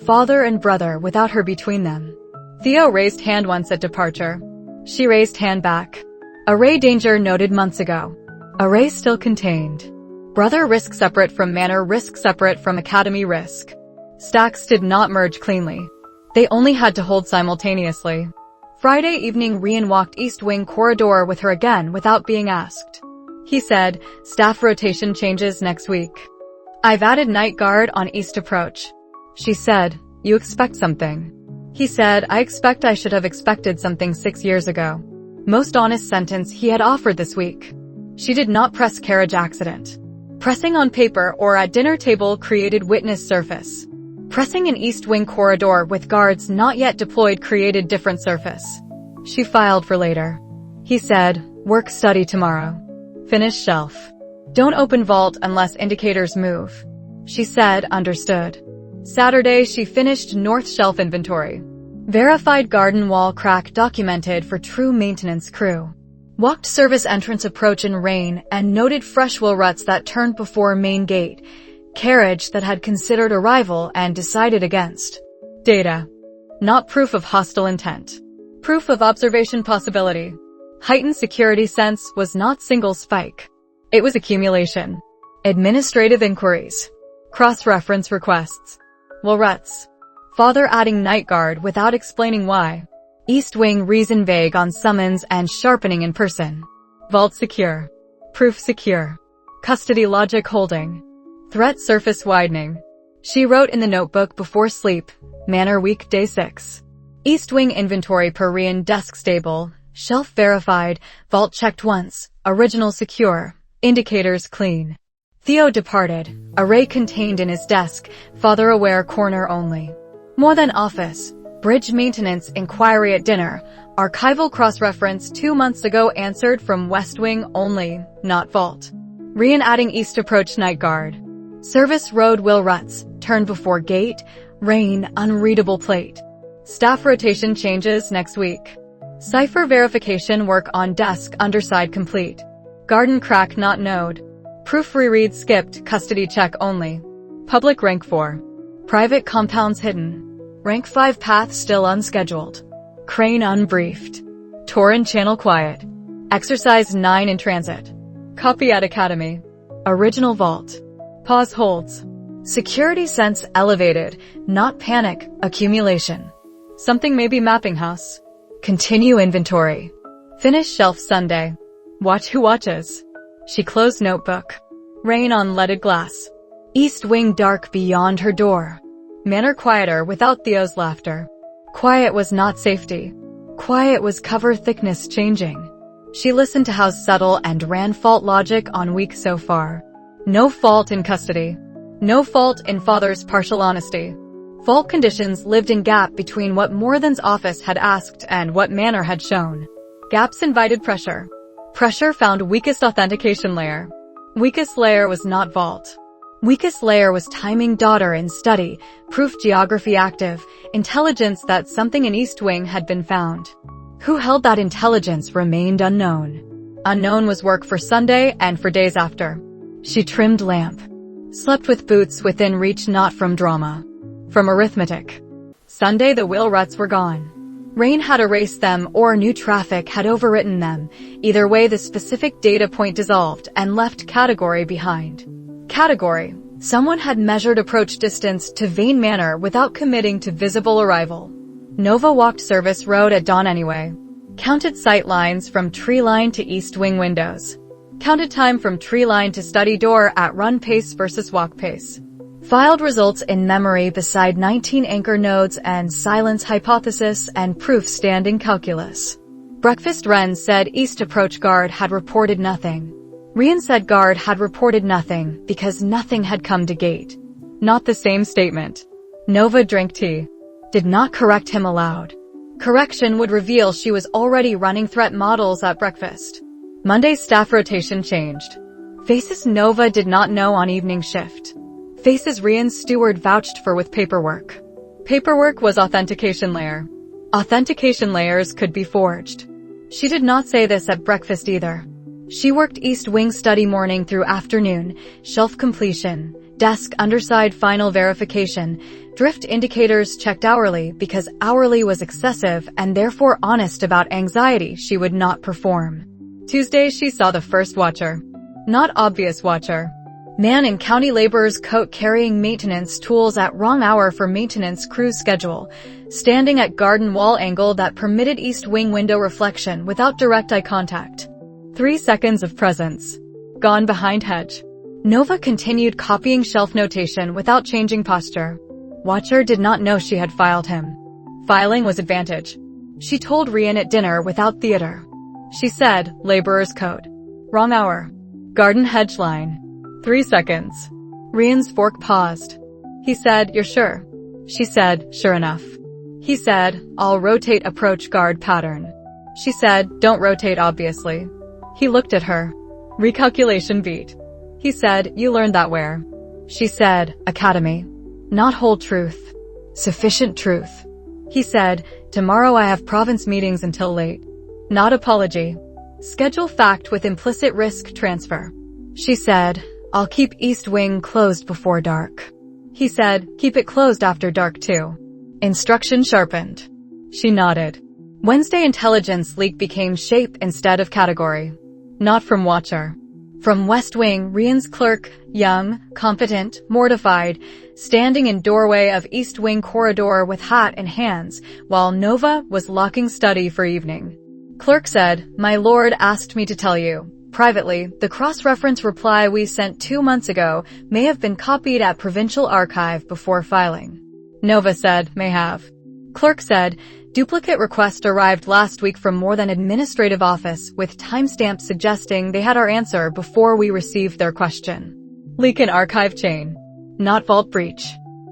Father and brother without her between them. Theo raised hand once at departure. She raised hand back. Array danger noted months ago. Array still contained. Brother risk separate from Manor, risk separate from Academy risk. Stacks did not merge cleanly. They only had to hold simultaneously. Friday evening Rian walked East Wing corridor with her again without being asked. He said, staff rotation changes next week. I've added night guard on East approach. She said, you expect something. He said, I expect I should have expected something 6 years ago. Most honest sentence he had offered this week. She did not press carriage accident. Pressing on paper or at dinner table created witness surface. Pressing an East Wing corridor with guards not yet deployed created different surface. She filed for later. He said, work study tomorrow. Finish shelf. Don't open vault unless indicators move. She said, understood. Saturday she finished north shelf inventory. Verified garden wall crack documented for true maintenance crew. Walked service entrance approach in rain and noted fresh wheel ruts that turned before main gate. Carriage that had considered arrival and decided against. Data. Not proof of hostile intent. Proof of observation possibility. Heightened security sense was not single spike. It was accumulation. Administrative inquiries. Cross-reference requests. Wheel ruts. Father adding night guard without explaining why. East Wing reason vague on summons and sharpening in person. Vault secure. Proof secure. Custody logic holding. Threat surface widening. She wrote in the notebook before sleep, Manor week day 6. East Wing inventory per Rian desk stable, shelf verified, vault checked once, original secure, indicators clean. Theo departed, Array contained in his desk, father aware corner only. More than office, bridge maintenance inquiry at dinner, archival cross-reference 2 months ago answered from West Wing only, not vault. Rian adding East approach night guard. Service road wheel ruts, turn before gate, rain, unreadable plate. Staff rotation changes next week. Cipher verification work on desk underside complete. Garden crack not node. Proof reread skipped, custody check only. Public rank 4. Private compounds hidden. Rank 5 path still unscheduled. Crane unbriefed. Torrent channel quiet. Exercise 9 in transit. Copy at Academy. Original vault. Pause holds. Security sense elevated, not panic, accumulation. Something may be mapping house. Continue inventory. Finish shelf Sunday. Watch who watches. She closed notebook. Rain on leaded glass. East Wing dark beyond her door. Manor quieter without Theo's laughter. Quiet was not safety. Quiet was cover thickness changing. She listened to house settle and ran fault logic on week so far. No fault in custody. No fault in father's partial honesty. Fault conditions lived in gap between what Morthan's office had asked and what Manor had shown. Gaps invited pressure. Pressure found weakest authentication layer. Weakest layer was not vault. Weakest layer was timing daughter in study, proof geography active, intelligence that something in East Wing had been found. Who held that intelligence remained unknown. Unknown was work for Sunday and for days after. She trimmed lamp. Slept with boots within reach not from drama. From arithmetic. Sunday the wheel ruts were gone. Rain had erased them or new traffic had overwritten them. Either way the specific data point dissolved and left category behind. Category. Someone had measured approach distance to Vane Manor without committing to visible arrival. Nova walked service road at dawn anyway. Counted sight lines from tree line to East Wing windows. Counted time from tree line to study door at run pace versus walk pace. Filed results in memory beside 19 anchor nodes and silence hypothesis and proof standing calculus. Breakfast Ren said East approach guard had reported nothing. Rian said guard had reported nothing because nothing had come to gate. Not the same statement. Nova drank tea. Did not correct him aloud. Correction would reveal she was already running threat models at breakfast. Monday staff rotation changed. Faces Nova did not know on evening shift. Faces Rian's steward vouched for with paperwork. Paperwork was authentication layer. Authentication layers could be forged. She did not say this at breakfast either. She worked East Wing study morning through afternoon, shelf completion, desk underside final verification, drift indicators checked hourly because hourly was excessive and therefore honest about anxiety she would not perform. Tuesday she saw the first watcher. Not obvious watcher. Man in county laborer's coat carrying maintenance tools at wrong hour for maintenance crew schedule, standing at garden wall angle that permitted East Wing window reflection without direct eye contact. 3 seconds of presence. Gone behind hedge. Nova continued copying shelf notation without changing posture. Watcher did not know she had filed him. Filing was advantage. She told Rian at dinner without theater. She said, laborer's coat. Wrong hour. Garden hedge line. 3 seconds. Rian's fork paused. He said, you're sure? She said, sure enough. He said, I'll rotate approach guard pattern. She said, don't rotate obviously. He looked at her. Recalculation beat. He said, you learned that where? She said, academy. Not whole truth. Sufficient truth. He said, tomorrow I have province meetings until late. Not apology. Schedule fact with implicit risk transfer. She said, I'll keep East Wing closed before dark. He said, keep it closed after dark too. Instruction sharpened. She nodded. Wednesday intelligence leak became shape instead of category. Not from watcher. From West Wing, Rian's clerk, young, competent, mortified, standing in doorway of East Wing corridor with hat in hands, while Nova was locking study for evening. Clerk said, my lord asked me to tell you. Privately, the cross-reference reply we sent 2 months ago may have been copied at Provincial Archive before filing. Nova said, may have. Clerk said, duplicate request arrived last week from more than administrative office with timestamps suggesting they had our answer before we received their question. Leak in archive chain. Not vault breach.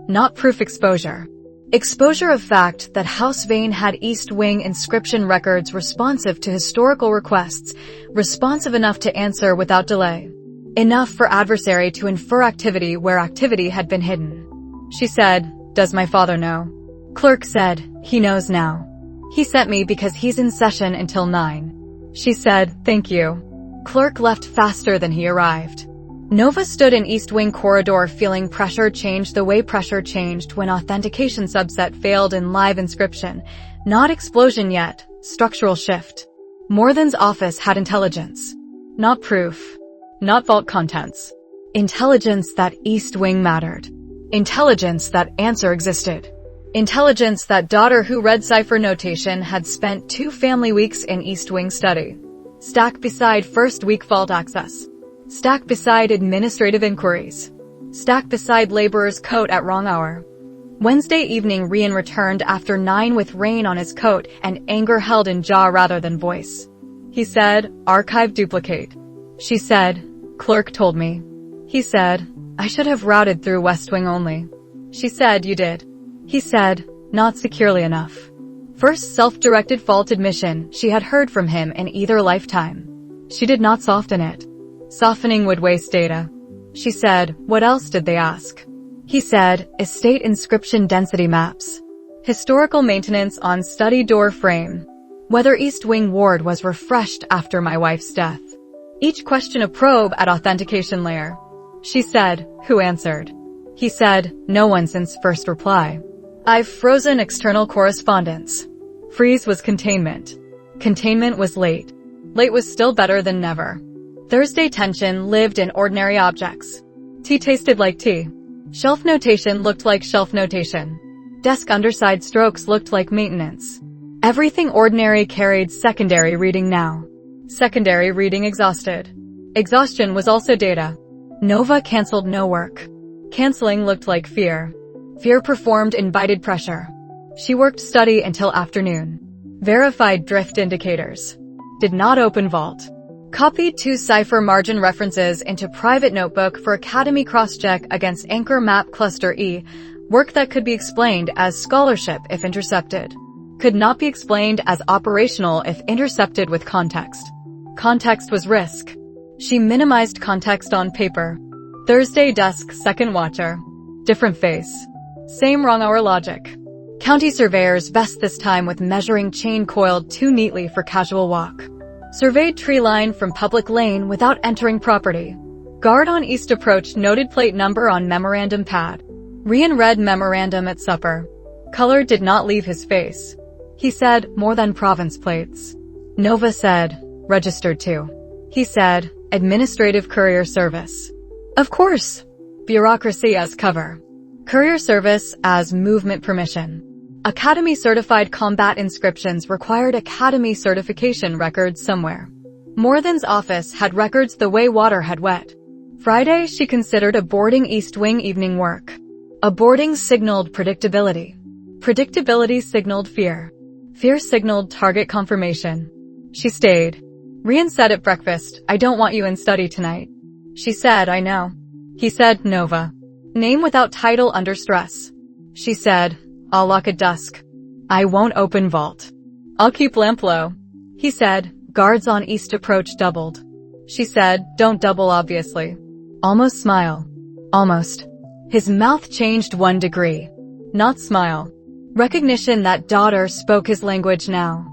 Not proof exposure. Exposure of fact that House Vane had East Wing inscription records responsive to historical requests, responsive enough to answer without delay. Enough for adversary to infer activity where activity had been hidden. She said, does my father know? Clerk said, he knows now. He sent me because he's in session until 9. She said, thank you. Clerk left faster than he arrived. Nova stood in East Wing corridor feeling pressure change the way pressure changed when authentication subset failed in live inscription. Not explosion yet, structural shift. Morthan's office had intelligence. Not proof. Not vault contents. Intelligence that East Wing mattered. Intelligence that answer existed. Intelligence that daughter who read Cipher notation had spent 2 family weeks in East Wing study. Stack beside first week vault access. Stack beside administrative inquiries. Stack beside laborer's coat at wrong hour. Wednesday evening Rian returned after 9 with rain on his coat and anger held in jaw rather than voice. He said, archive duplicate. She said, clerk told me. He said, I should have routed through West Wing only. She said, you did. He said, not securely enough. First self-directed fault admission she had heard from him in either lifetime. She did not soften it. Softening would waste data. She said, what else did they ask? He said, estate inscription density maps. Historical maintenance on study door frame. Whether East Wing ward was refreshed after my wife's death. Each question a probe at authentication layer. She said, who answered? He said, no one since first reply. I've frozen external correspondence. Freeze was containment. Containment was late. Late was still better than never. Thursday tension lived in ordinary objects. Tea tasted like tea. Shelf notation looked like shelf notation. Desk underside strokes looked like maintenance. Everything ordinary carried secondary reading now. Secondary reading exhausted. Exhaustion was also data. Nova canceled no work. Canceling looked like fear. Fear performed invited pressure. She worked study until afternoon. Verified drift indicators. Did not open vault. Copied 2 Cipher margin references into private notebook for Academy cross-check against Anchor Map Cluster E, work that could be explained as scholarship if intercepted. could not be explained as operational if intercepted with context. Context was risk. She minimized context on paper. Thursday desk, second watcher. Different face. Same wrong hour logic. County surveyor's vest this time with measuring chain coiled too neatly for casual walk. Surveyed tree line from public lane without entering property. Guard on east approach, noted plate number on memorandum pad. Rian read memorandum at supper. Color did not leave his face. He said, more than province plates. Nova said, registered to. He said, administrative courier service. Of course. Bureaucracy as cover. Courier service as movement permission. Academy certified combat inscriptions required Academy certification records somewhere. Morthen's office had records the way water had wet. Friday she considered aborting East Wing evening work. Aborting signaled predictability. Predictability signaled fear. Fear signaled target confirmation. She stayed. Rian said at breakfast, I don't want you in study tonight. She said, I know. He said, Nova. Name without title under stress. She said, I'll lock at dusk. I won't open vault. I'll keep lamp low. He said, guards on east approach doubled. She said, don't double obviously. Almost smile. Almost. His mouth changed 1 degree. Not smile. Recognition that daughter spoke his language now.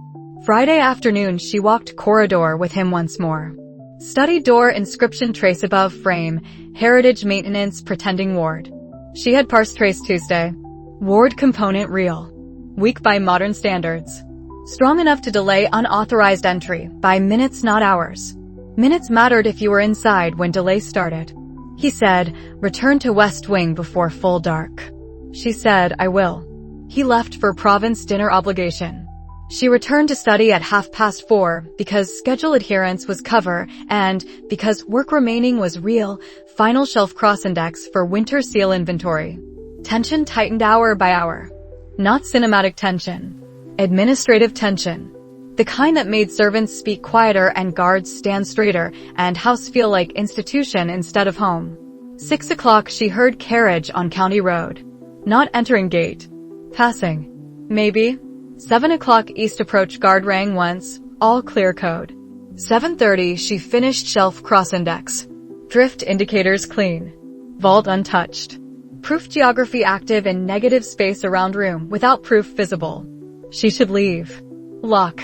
Friday afternoon she walked corridor with him once more. Study door inscription trace above frame, heritage maintenance pretending ward. She had parsed trace Tuesday. Ward component real. Weak by modern standards. Strong enough to delay unauthorized entry by minutes not hours. Minutes mattered if you were inside when delay started. He said, return to West Wing before full dark. She said, I will. He left for province dinner obligation. She returned to study at 4:30 because schedule adherence was cover and because work remaining was real, final shelf cross-index for winter seal inventory. Tension tightened hour by hour. Not cinematic tension. Administrative tension. The kind that made servants speak quieter and guards stand straighter and house feel like institution instead of home. 6 o'clock she heard carriage on County Road. Not entering gate. Passing. Maybe. 7 o'clock east approach guard rang once, all clear code. 7:30 she finished shelf cross-index. Drift indicators clean. Vault untouched. Proof geography active in negative space around room without proof visible. She should leave. Lock.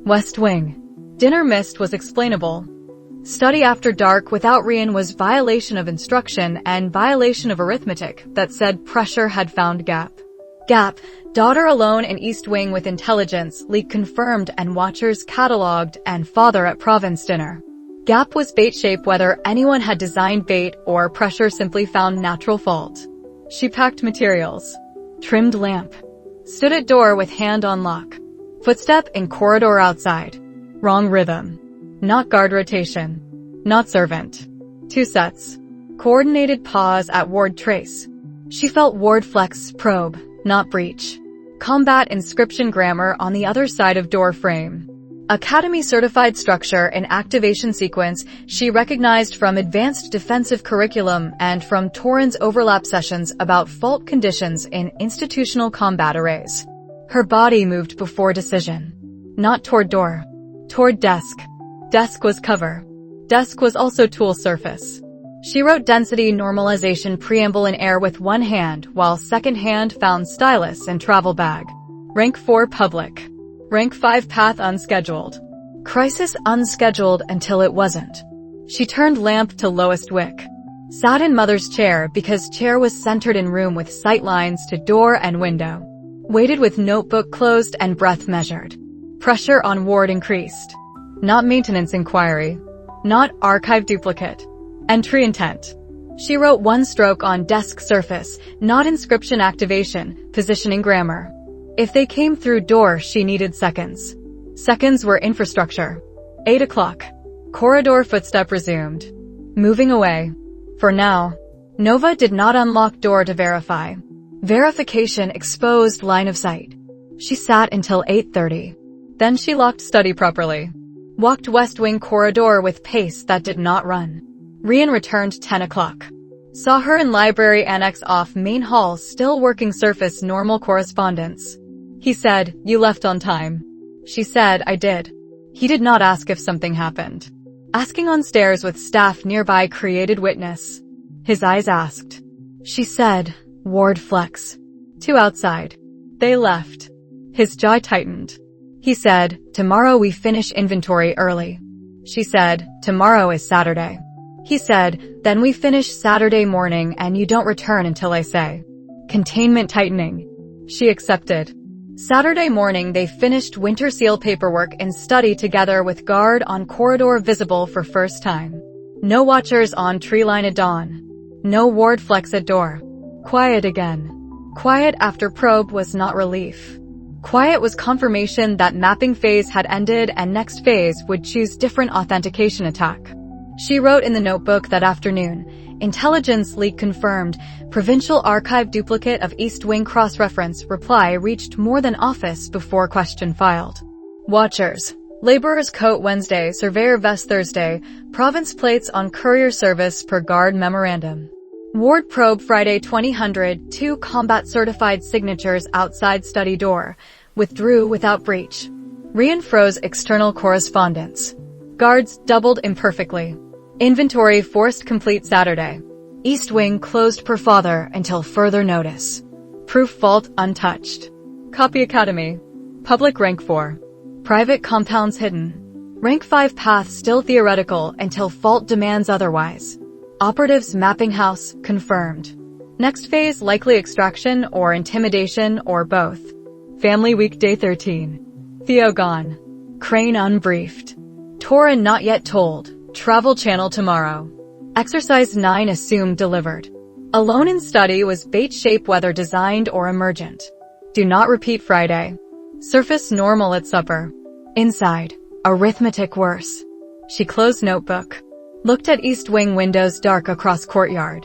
West Wing. Dinner missed was explainable. Study after dark without Rian was violation of instruction and violation of arithmetic that said pressure had found gap. Gap. Daughter alone in East Wing with intelligence leak confirmed and watchers catalogued and father at province dinner. Gap was bait shape whether anyone had designed bait or pressure simply found natural fault. She packed materials. Trimmed lamp. Stood at door with hand on lock. Footstep in corridor outside. Wrong rhythm. Not guard rotation. Not servant. 2 sets. Coordinated pause at ward trace. She felt ward flex probe, not breach. Combat inscription grammar on the other side of door frame. Academy certified structure in activation sequence she recognized from advanced defensive curriculum and from Torrens overlap sessions about fault conditions in institutional combat arrays. Her body moved before decision. Not toward door. Toward desk. Desk was cover. Desk was also tool surface. She wrote density normalization preamble in air with one hand while second hand found stylus and travel bag. Rank 4 public. Rank 5 path unscheduled. Crisis unscheduled until it wasn't. She turned lamp to lowest wick. Sat in mother's chair because chair was centered in room with sight lines to door and window. Waited with notebook closed and breath measured. Pressure on ward increased. Not maintenance inquiry. Not archive duplicate. Entry intent. She wrote one stroke on desk surface, not inscription activation, positioning grammar. If they came through door she needed seconds. Seconds were infrastructure. 8 o'clock. Corridor footstep resumed. Moving away. For now. Nova did not unlock door to verify. Verification exposed line of sight. She sat until 8:30. Then she locked study properly. Walked West Wing corridor with pace that did not run. Rian returned 10 o'clock. Saw her in library annex off main hall still working surface normal correspondence. He said, "You left on time." She said, "I did." He did not ask if something happened. Asking on stairs with staff nearby created witness. His eyes asked. She said, "Ward flex." To outside. They left. His jaw tightened. He said, "Tomorrow we finish inventory early." She said, "Tomorrow is Saturday." He said, "Then we finish Saturday morning and you don't return until I say." Containment tightening. She accepted. Saturday morning they finished winter seal paperwork and study together with guard on corridor visible for first time. No watchers on tree line at dawn. No ward flex at door. Quiet again. Quiet after probe was not relief. Quiet was confirmation that mapping phase had ended and next phase would choose different authentication attack. She wrote in the notebook that afternoon, intelligence leak confirmed, provincial archive duplicate of East Wing cross-reference reply reached more than office before question filed. Watchers. Laborer's coat Wednesday, surveyor vest Thursday, province plates on courier service per guard memorandum. Ward probe Friday 2000, 2 combat certified signatures outside study door, withdrew without breach. Rian froze external correspondence. Guards doubled imperfectly. Inventory forced complete Saturday. East Wing closed per father until further notice. Proof vault untouched. Copy Academy. Public rank 4. Private compounds hidden. Rank 5 path still theoretical until fault demands otherwise. Operatives mapping house confirmed. Next phase likely extraction or intimidation or both. Family week day 13. Theo gone. Crane unbriefed. Torin not yet told. Travel channel tomorrow. Exercise 9 assumed delivered. Alone in study was bait shape whether designed or emergent. Do not repeat Friday. Surface normal at supper. Inside. Arithmetic worse. She closed notebook. Looked at East Wing windows dark across courtyard.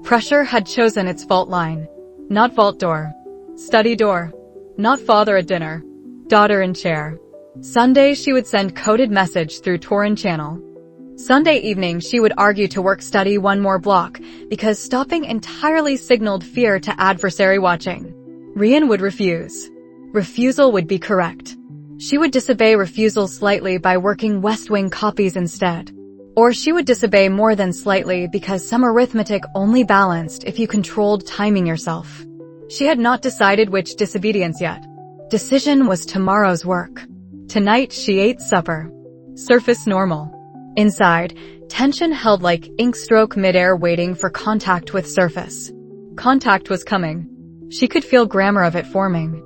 Pressure had chosen its fault line. Not vault door. Study door. Not father at dinner. Daughter in chair. Sunday she would send coded message through Torin channel. Sunday evening she would argue to work study one more block because stopping entirely signaled fear to adversary watching. Rian would refuse. Refusal would be correct. She would disobey refusal slightly by working West Wing copies instead. Or she would disobey more than slightly because some arithmetic only balanced if you controlled timing yourself. She had not decided which disobedience yet. Decision was tomorrow's work. Tonight she ate supper. Surface normal. Inside, tension held like ink stroke midair waiting for contact with surface. Contact was coming. She could feel grammar of it forming.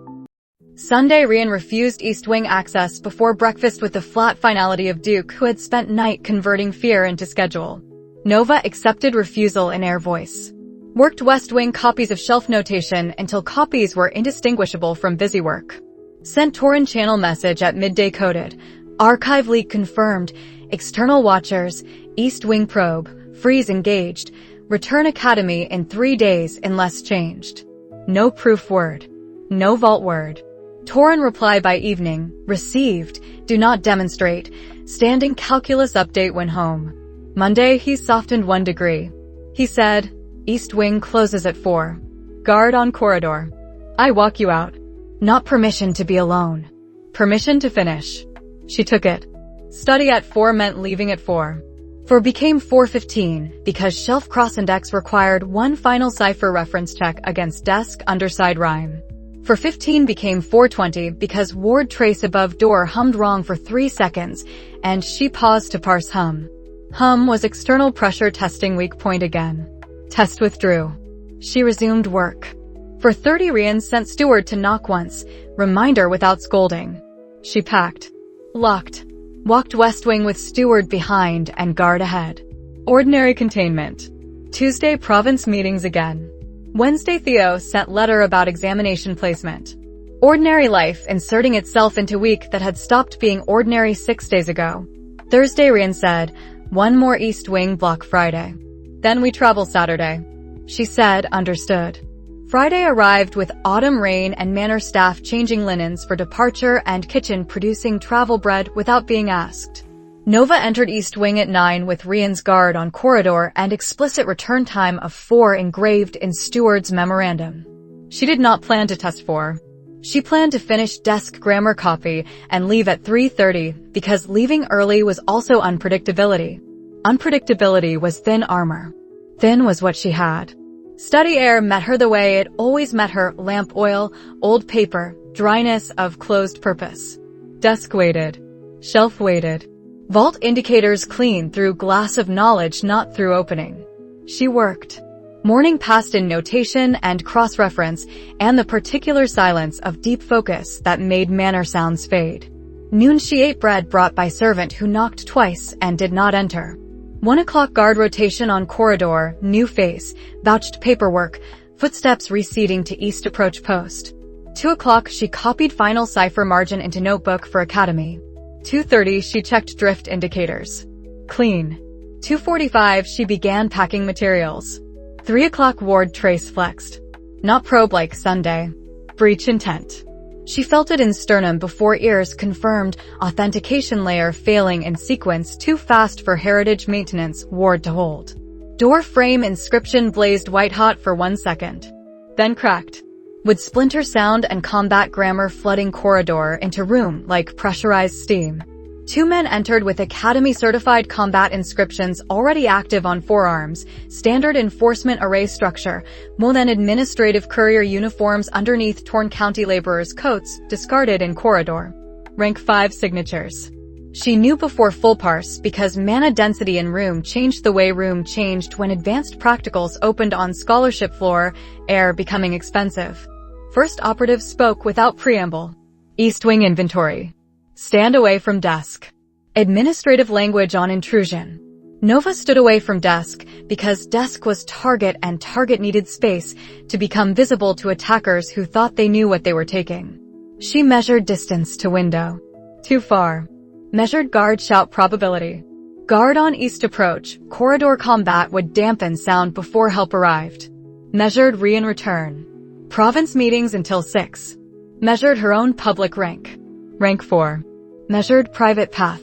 Sunday Rian refused East Wing access before breakfast with the flat finality of Duke who had spent night converting fear into schedule. Nova accepted refusal in air voice. Worked West Wing copies of shelf notation until copies were indistinguishable from busy work. Sent Torin channel message at midday coded. Archive leak confirmed. External watchers, East Wing probe, freeze engaged, return Academy in 3 days unless changed. No proof word. No vault word. Torin reply by evening, received, do not demonstrate, standing calculus update when home. Monday he softened 1 degree. He said, East Wing closes at 4. Guard on corridor. I walk you out. Not permission to be alone. Permission to finish. She took it. Study at 4 meant leaving at 4. For became 4:15 because shelf cross-index required one final cipher reference check against desk underside rhyme. For 15 became 4:20 because ward trace above door hummed wrong for 3 seconds, and she paused to parse hum. Hum was external pressure testing weak point again. Test withdrew. She resumed work. For 30 Rian sent steward to knock once, reminder without scolding. She packed. Locked. Walked West Wing with steward behind and guard ahead. Ordinary containment. Tuesday province meetings again. Wednesday Theo sent letter about examination placement. Ordinary life inserting itself into week that had stopped being ordinary 6 days ago. Thursday Rian said, one more East Wing block Friday. Then we travel Saturday. She said, understood. Friday arrived with autumn rain and manor staff changing linens for departure and kitchen producing travel bread without being asked. Nova entered East Wing at 9 with Rian's guard on corridor and explicit return time of 4 engraved in steward's memorandum. She did not plan to test 4. She planned to finish desk grammar copy and leave at 3:30 because leaving early was also unpredictability. Unpredictability was thin armor. Thin was what she had. Study air met her the way it always met her: lamp oil, old paper, dryness of closed purpose. Desk weighted. Shelf weighted. Vault indicators clean through glass of knowledge, not through opening. She worked. Morning passed in notation and cross-reference, and the particular silence of deep focus that made manor sounds fade. Noon she ate bread brought by servant who knocked twice and did not enter. 1 o'clock guard rotation on corridor, new face, vouched paperwork, footsteps receding to east approach post. 2 o'clock she copied final cipher margin into notebook for academy. 2:30 she checked drift indicators. Clean. 2:45 she began packing materials. 3 o'clock ward trace flexed. Not probe like Sunday. Breach intent. She felt it in sternum before ears confirmed authentication layer failing in sequence too fast for heritage maintenance ward to hold. Door frame inscription blazed white hot for 1 second. Then cracked. With splinter sound and combat grammar flooding corridor into room like pressurized steam. 2 men entered with Academy-certified combat inscriptions already active on forearms, standard enforcement array structure, more than administrative courier uniforms underneath torn county laborers' coats, discarded in corridor. Rank 5 signatures. She knew before full parse because mana density in room changed the way room changed when advanced practicals opened on scholarship floor, air becoming expensive. First operative spoke without preamble. East wing inventory. Stand away from desk. Administrative language on intrusion. Nova stood away from desk because desk was target and target needed space to become visible to attackers who thought they knew what they were taking. She measured distance to window. Too far. Measured guard shout probability. Guard on east approach. Corridor combat would dampen sound before help arrived. Measured Rian return. Province meetings until 6. Measured her own public rank. Rank 4. Measured private path.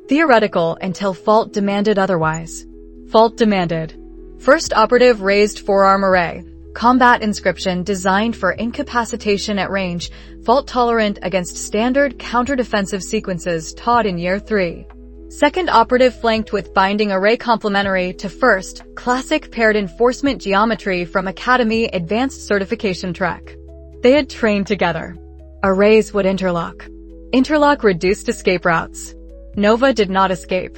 Theoretical until fault demanded otherwise. Fault demanded. First operative raised forearm array. Combat inscription designed for incapacitation at range, fault tolerant against standard counter-defensive sequences taught in year 3. Second operative flanked with binding array complementary to first, classic paired enforcement geometry from Academy Advanced Certification track. They had trained together. Arrays would interlock. Interlock reduced escape routes. Nova did not escape.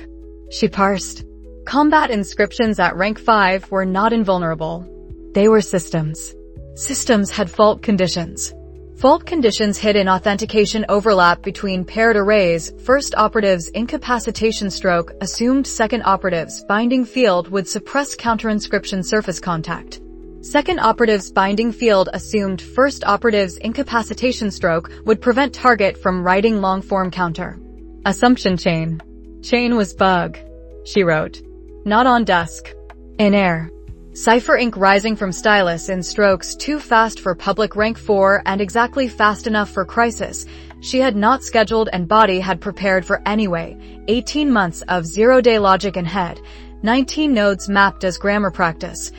She parsed. Combat inscriptions at rank 5 were not invulnerable. They were systems. Systems had fault conditions. Fault conditions hid in authentication overlap between paired arrays. First operatives incapacitation stroke assumed second operatives binding field would suppress counter-inscription surface contact. Second operatives binding field assumed first operatives incapacitation stroke would prevent target from writing long-form counter. Assumption chain. Chain was bug. She wrote. Not on desk. In air. Cipher ink rising from stylus in strokes too fast for public rank 4 and exactly fast enough for crisis. She had not scheduled and body had prepared for anyway. 18 months of zero-day logic in head. 19 nodes mapped as grammar practice.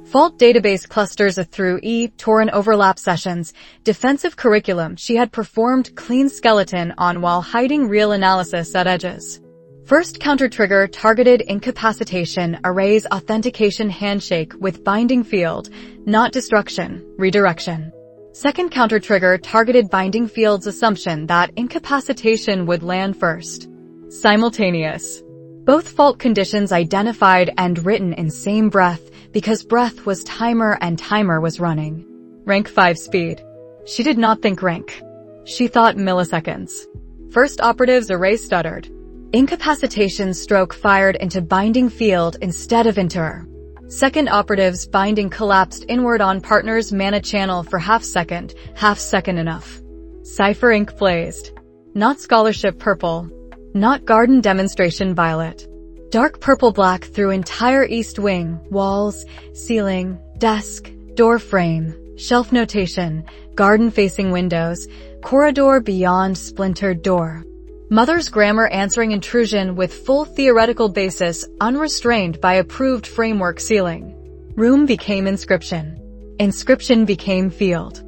Fault database clusters through torrent overlap sessions. Defensive curriculum she had performed clean skeleton on while hiding real analysis at edges. First counter-trigger targeted incapacitation arrays authentication handshake with binding field, not destruction, redirection. Second counter-trigger targeted binding field's assumption that incapacitation would land first. Simultaneous. Both fault conditions identified and written in same breath because breath was timer and timer was running. Rank 5 speed. She did not think rank. She thought milliseconds. First operatives array stuttered. Incapacitation stroke fired into binding field instead of inter. Second operatives binding collapsed inward on partner's mana channel for half second enough. Cipher ink blazed. Not scholarship purple. Not garden demonstration violet. Dark purple black through entire east wing, walls, ceiling, desk, door frame, shelf notation, garden-facing windows, corridor beyond splintered door. Mother's grammar answering intrusion with full theoretical basis unrestrained by approved framework ceiling. Room became inscription. Inscription became field.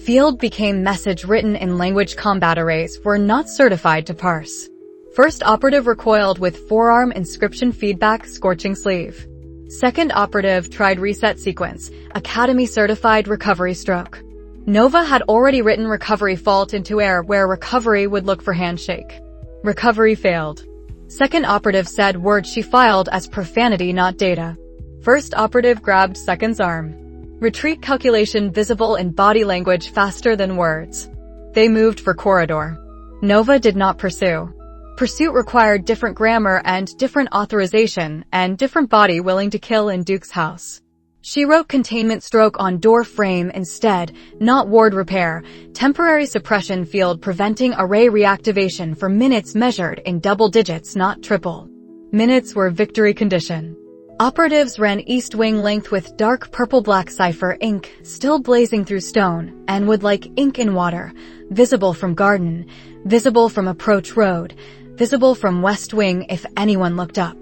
Field became message written in language combat arrays were not certified to parse. First operative recoiled with forearm inscription feedback scorching sleeve. Second operative tried reset sequence, Academy certified recovery stroke. Nova had already written recovery fault into air where recovery would look for handshake. Recovery failed. Second operative said word she filed as profanity not data. First operative grabbed second's arm. Retreat calculation visible in body language faster than words. They moved for corridor. Nova did not pursue. Pursuit required different grammar and different authorization and different body willing to kill in Duke's house. She wrote containment stroke on door frame instead, not ward repair, temporary suppression field preventing array reactivation for minutes measured in double digits not triple. Minutes were victory condition. Operatives ran east wing length with dark purple-black Cipher ink still blazing through stone and would like ink in water, visible from garden, visible from approach road, visible from west wing if anyone looked up.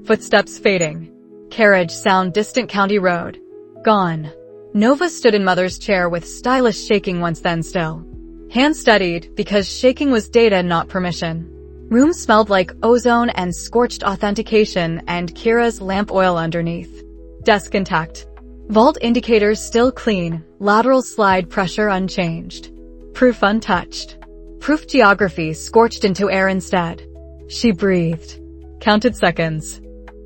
Footsteps fading. Carriage sound distant county road. Gone. Nova stood in mother's chair with stylish shaking once then still. Hand steadied because shaking was data not permission. Room smelled like ozone and scorched authentication and Kira's lamp oil underneath. Desk intact. Vault indicators still clean, lateral slide pressure unchanged. Proof untouched. Proof geography scorched into air instead. She breathed. Counted seconds.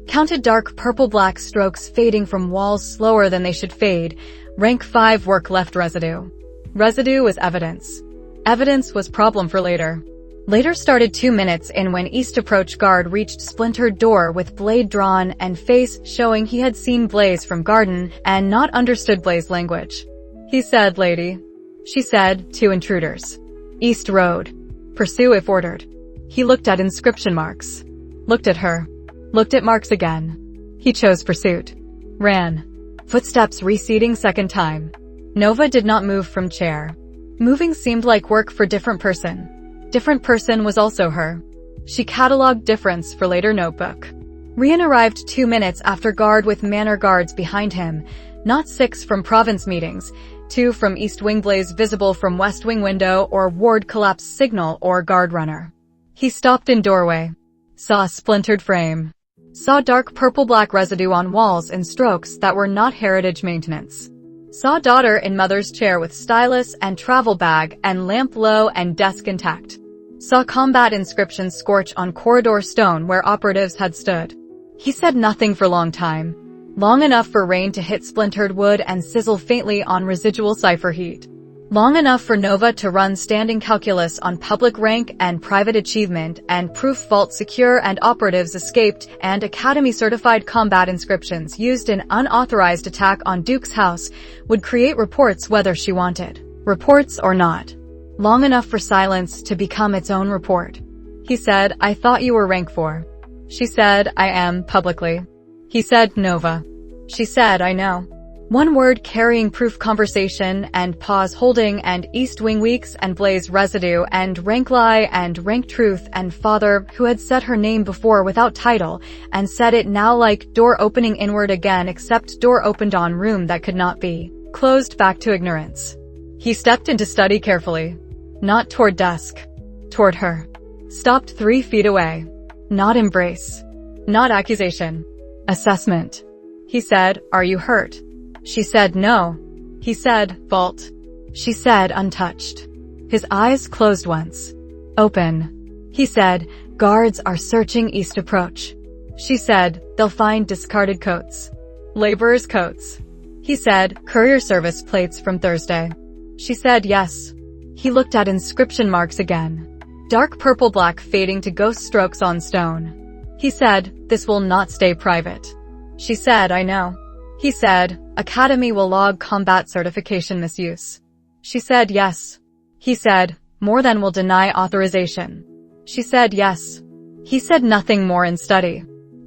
Counted dark purple-black strokes fading from walls slower than they should fade. Rank 5 work left residue. Residue was evidence. Evidence was problem for later. Later started 2 minutes in when East approach guard reached splintered door with blade drawn and face showing he had seen Blaze from garden and not understood Blaze language. He said, "Lady." She said, "To intruders." East road. Pursue if ordered. He looked at inscription marks. Looked at her. Looked at marks again. He chose pursuit. Ran. Footsteps receding second time. Nova did not move from chair. Moving seemed like work for different person. Different person was also her. She cataloged difference for later notebook. Rian arrived 2 minutes after guard with manor guards behind him, not 6 from province meetings, 2 from east wing blaze visible from west wing window or ward collapse signal or guard runner. He stopped in doorway. Saw a splintered frame. Saw dark purple-black residue on walls and strokes that were not heritage maintenance. Saw daughter in mother's chair with stylus and travel bag and lamp low and desk intact. Saw combat inscriptions scorch on corridor stone where operatives had stood. He said nothing for long time. Long enough for rain to hit splintered wood and sizzle faintly on residual Cipher heat. Long enough for Nova to run standing calculus on public rank and private achievement and proof vault secure and operatives escaped and Academy-certified combat inscriptions used in unauthorized attack on Duke's house would create reports whether she wanted reports or not. Long enough for silence to become its own report. He said, "I thought you were rank 4. She said, "I am, publicly." He said, "Nova." She said, "I know." One word carrying proof conversation and pause holding and east wing weeks and blaze residue and rank lie and rank truth and father who had said her name before without title and said it now like door opening inward again except door opened on room that could not be closed back to ignorance. He stepped into study carefully. Not toward desk. Toward her. Stopped 3 feet away. Not embrace. Not accusation. Assessment. He said, "Are you hurt?" She said, "No." He said, "Vault." She said, "Untouched." His eyes closed once. "Open." He said, "Guards are searching east approach." She said, "They'll find discarded coats." "Laborers' coats." He said, "Courier service plates from Thursday." She said, "Yes." He looked at inscription marks again. Dark purple-black fading to ghost strokes on stone. He said, "This will not stay private." She said, "I know." He said, "Academy will log combat certification misuse." She said, "Yes." He said, "More than will deny authorization." She said, "Yes." He said nothing more in study.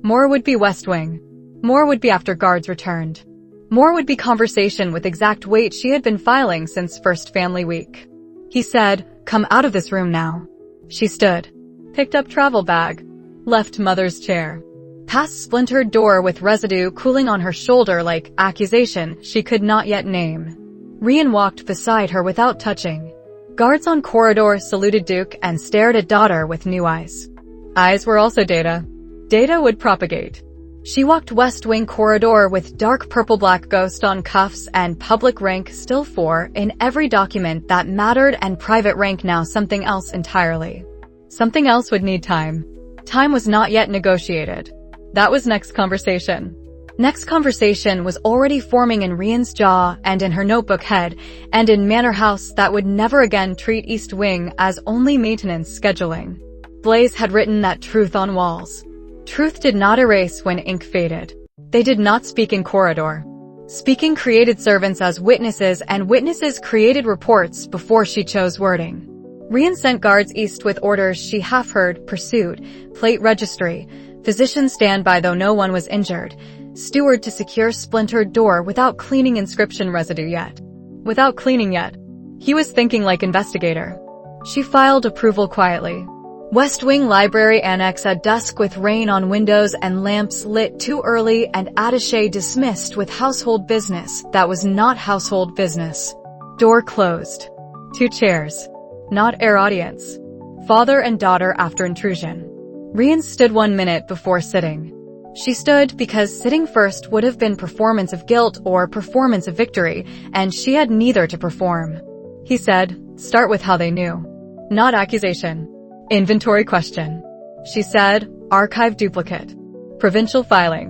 More would be West Wing. More would be after guards returned. More would be conversation with exact weight she had been filing since first family week. He said, "Come out of this room now." She stood. Picked up travel bag. Left mother's chair. Past splintered door with residue cooling on her shoulder like accusation she could not yet name. Rian walked beside her without touching. Guards on corridor saluted Duke and stared at daughter with new eyes. Eyes were also data. Data would propagate. She walked West Wing corridor with dark purple-black ghost on cuffs and public rank still 4 in every document that mattered and private rank now something else entirely. Something else would need time. Time was not yet negotiated. That was next conversation. Next conversation was already forming in Rian's jaw and in her notebook head and in Manor House that would never again treat East Wing as only maintenance scheduling. Blaze had written that truth on walls. Truth did not erase when ink faded. They did not speak in corridor. Speaking created servants as witnesses and witnesses created reports before she chose wording. Rian sent guards east with orders she half-heard, pursuit, plate registry, physician standby though no one was injured, steward to secure splintered door without cleaning inscription residue yet. Without cleaning yet. He was thinking like investigator. She filed approval quietly. West Wing Library Annex at dusk with rain on windows and lamps lit too early and attaché dismissed with household business that was not household business. Door closed. 2 chairs. Not air audience. Father and daughter after intrusion. Rian stood 1 minute before sitting. She stood because sitting first would have been performance of guilt or performance of victory, and she had neither to perform. He said, start with how they knew. Not accusation. Inventory question. She said, archive duplicate. Provincial filing.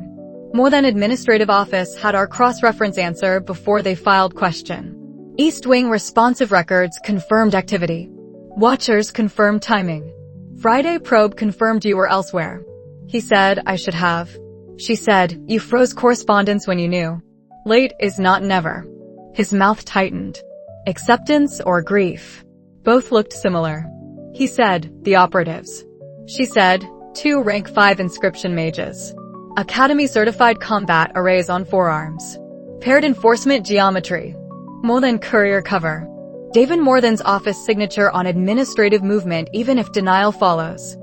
More than administrative office had our cross-reference answer before they filed question. East Wing responsive records confirmed activity. Watchers confirmed timing. Friday probe confirmed you were elsewhere. He said, I should have. She said, you froze correspondence when you knew. Late is not never. His mouth tightened. Acceptance or grief. Both looked similar. He said, the operatives. She said, 2 rank 5 inscription mages. Academy certified combat arrays on forearms. Paired enforcement geometry. More than courier cover. David Morthen's office signature on administrative movement even if denial follows.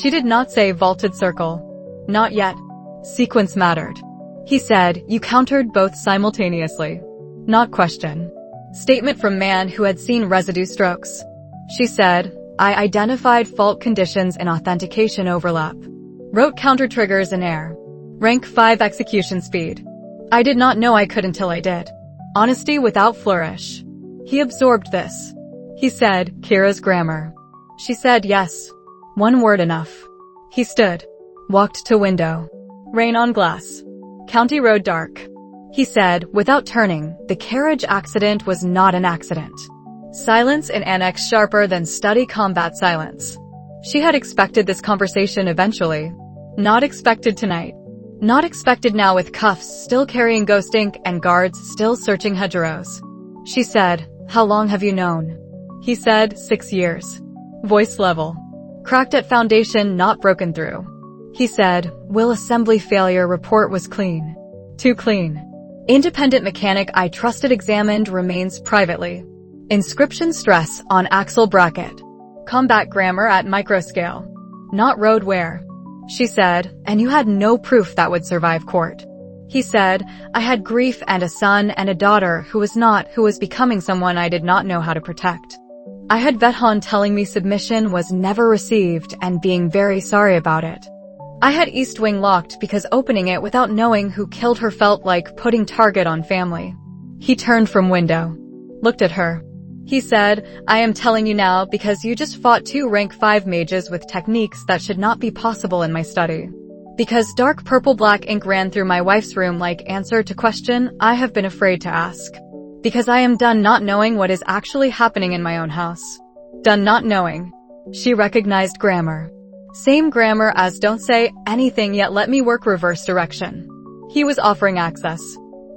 She did not say vaulted circle. Not yet. Sequence mattered. He said, you countered both simultaneously. Not question. Statement from man who had seen residue strokes. She said, I identified fault conditions in authentication overlap. Wrote counter triggers in air. Rank 5 execution speed. I did not know I could until I did. Honesty without flourish. He absorbed this. He said, Kira's grammar. She said yes. 1 word enough. He stood. Walked to window. Rain on glass. County road dark. He said, without turning, the carriage accident was not an accident. Silence in annex sharper than study combat silence. She had expected this conversation eventually. Not expected tonight. Not expected now with cuffs still carrying ghost ink and guards still searching hedgerows. She said, how long have you known? He said, 6 years. Voice level. Cracked at foundation not broken through. He said, will assembly failure report was clean. Too clean. Independent mechanic I trusted examined remains privately. Inscription stress on axle bracket. Combat grammar at microscale. Not road wear. She said, and you had no proof that would survive court. He said, I had grief and a son and a daughter who was becoming someone I did not know how to protect. I had Vethan telling me submission was never received and being very sorry about it. I had East Wing locked because opening it without knowing who killed her felt like putting target on family. He turned from window. Looked at her. He said, I am telling you now because you just fought 2 rank 5 mages with techniques that should not be possible in my study. Because dark purple-black ink ran through my wife's room like answer to question I have been afraid to ask. Because I am done not knowing what is actually happening in my own house. Done not knowing. She recognized grammar. Same grammar as don't say anything yet let me work reverse direction. He was offering access.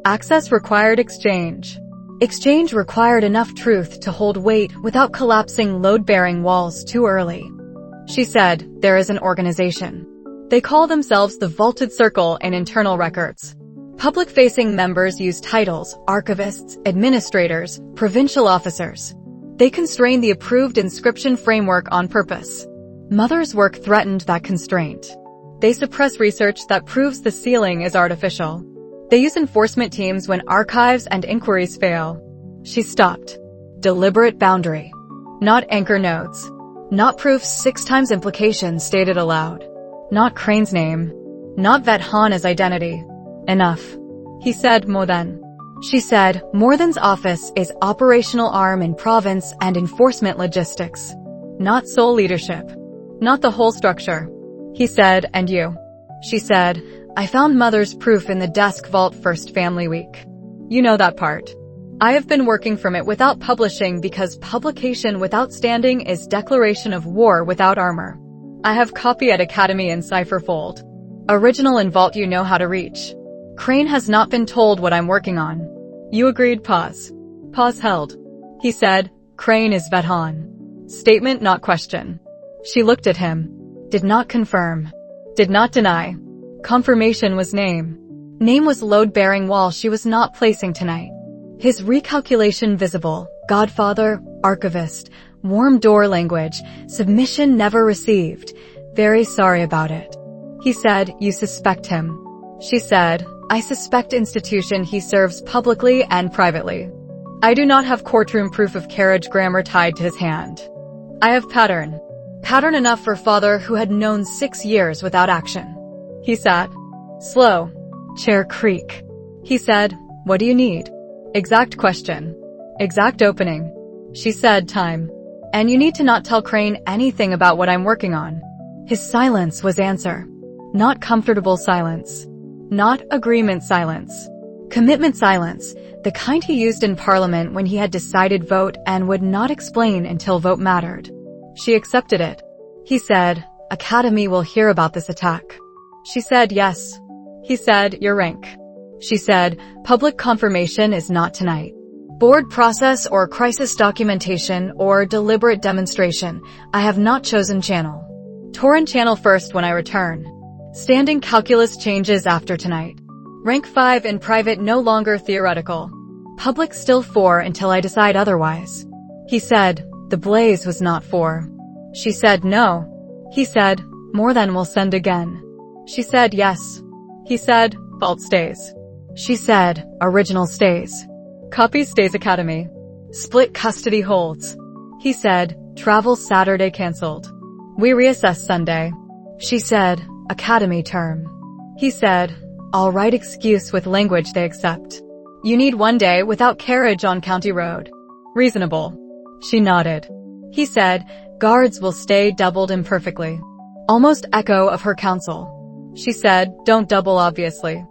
Access required exchange. Exchange required enough truth to hold weight without collapsing load-bearing walls too early. She said, there is an organization. They call themselves the Vaulted Circle in internal records. Public-facing members use titles, archivists, administrators, provincial officers. They constrain the approved inscription framework on purpose. Mother's work threatened that constraint. They suppress research that proves the ceiling is artificial. They use enforcement teams when archives and inquiries fail. She stopped. Deliberate boundary. Not anchor nodes. Not proofs 6 times implication stated aloud. Not Crane's name. Not Vethan's identity. Enough. He said more than. She said, Morthan's office is operational arm in province and enforcement logistics. Not sole leadership. Not the whole structure. He said, and you. She said, I found mother's proof in the desk vault first family week. You know that part. I have been working from it without publishing because publication without standing is declaration of war without armor. I have copy at Academy in Cipher fold. Original in vault you know how to reach. Crane has not been told what I'm working on. You agreed. Pause. Pause held. He said, Crane is Vethan. Statement not question. She looked at him. Did not confirm. Did not deny. Confirmation was name. Name was load-bearing wall she was not placing tonight. His recalculation visible, Godfather, Archivist, warm door language, submission never received. Very sorry about it. He said, you suspect him. She said, I suspect institution he serves publicly and privately. I do not have courtroom proof of carriage grammar tied to his hand. I have pattern. Pattern enough for father who had known 6 years without action. He sat. Slow. Chair creak. He said, what do you need? Exact question. Exact opening. She said, time. And you need to not tell Crane anything about what I'm working on. His silence was answer. Not comfortable silence. Not agreement silence. Commitment silence, the kind he used in Parliament when he had decided vote and would not explain until vote mattered. She accepted it. He said, Academy will hear about this attack. She said, yes. He said, your rank. She said, public confirmation is not tonight. Board process or crisis documentation or deliberate demonstration, I have not chosen channel. Torrent channel first when I return. Standing calculus changes after tonight. Rank 5 in private no longer theoretical. Public still 4 until I decide otherwise. He said, the blaze was not 4. She said, no. He said, more than will send again. She said, yes. He said, vault stays. She said, original stays. Copy stays Academy. Split custody holds. He said, travel Saturday cancelled. We reassess Sunday. She said, Academy term. He said, all right excuse with language they accept. You need 1 day without carriage on County Road. Reasonable. She nodded. He said, guards will stay doubled imperfectly. Almost echo of her counsel. She said, don't double obviously.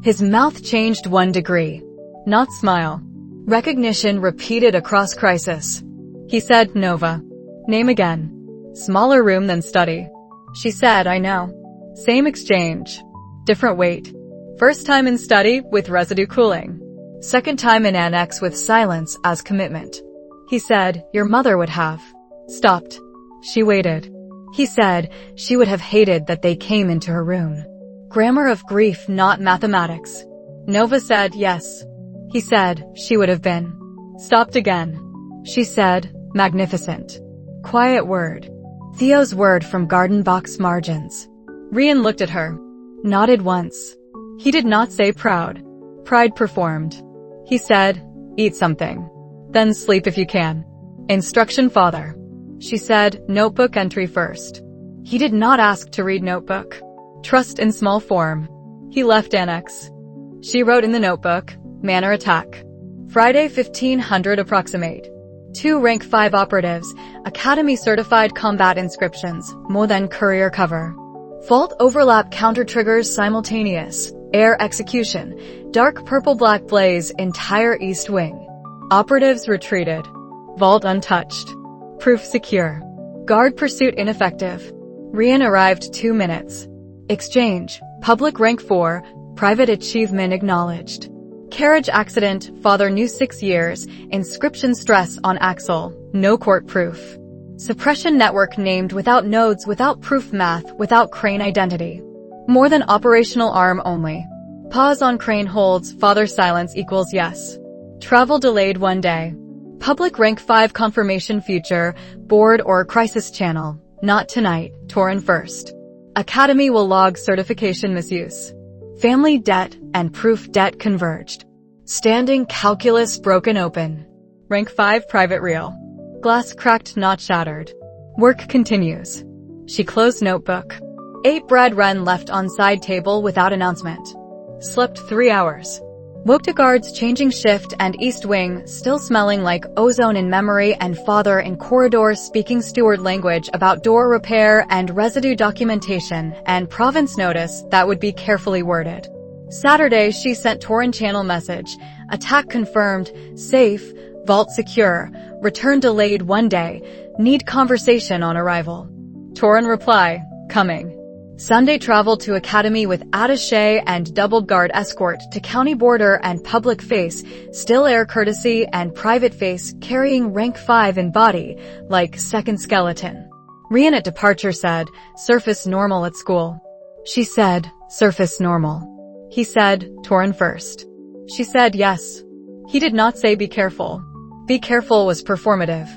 His mouth changed 1 degree. Not smile. Recognition repeated across crisis. He said, Nova. Name again. Smaller room than study. She said, I know. Same exchange. Different weight. First time in study with residue cooling. Second time in annex with silence as commitment. He said, your mother would have. Stopped. She waited. He said, she would have hated that they came into her room. Grammar of grief, not mathematics. Nova said, yes. He said, she would have been. Stopped again. She said, magnificent. Quiet word. Theo's word from garden box margins. Rian looked at her. Nodded once. He did not say proud. Pride performed. He said, eat something. Then sleep if you can. Instruction father. She said, notebook entry first. He did not ask to read notebook. Trust in small form. He left annex. She wrote in the notebook, Manor attack. Friday 1500 approximate. 2 rank 5 operatives, Academy certified combat inscriptions, more than courier cover. Fault overlap counter triggers simultaneous, air execution, dark purple black blaze entire east wing. Operatives retreated. Vault untouched. Proof secure. Guard pursuit ineffective. Rian arrived 2 minutes. Exchange, public rank 4, private achievement acknowledged. Carriage accident, father knew 6 years, inscription stress on axle, no court proof. Suppression network named without nodes, without proof math, without Crane identity. More than operational arm only. Pause on Crane holds, father silence equals yes. Travel delayed 1 day. Public rank 5 confirmation future, board or crisis channel, not tonight, Torrent first. Academy will log certification misuse. Family debt and proof debt converged. Standing calculus broken open. Rank 5 private reel. Glass cracked, not shattered. Work continues. She closed notebook. Ate bread Ren left on side table without announcement. Slept 3 hours. Woke to guards changing shift and East Wing still smelling like ozone in memory and father in corridor speaking steward language about door repair and residue documentation and province notice that would be carefully worded. Saturday she sent Torin channel message. Attack confirmed. Safe. Vault secure. Return delayed 1 day. Need conversation on arrival. Torin reply. Coming. Sunday travel to academy with attaché and doubled guard escort to county border and public face, still air courtesy and private face carrying rank 5 in body, like second skeleton. Rian at departure said, surface normal at school. She said, surface normal. He said, Torin first. She said yes. He did not say be careful. Be careful was performative.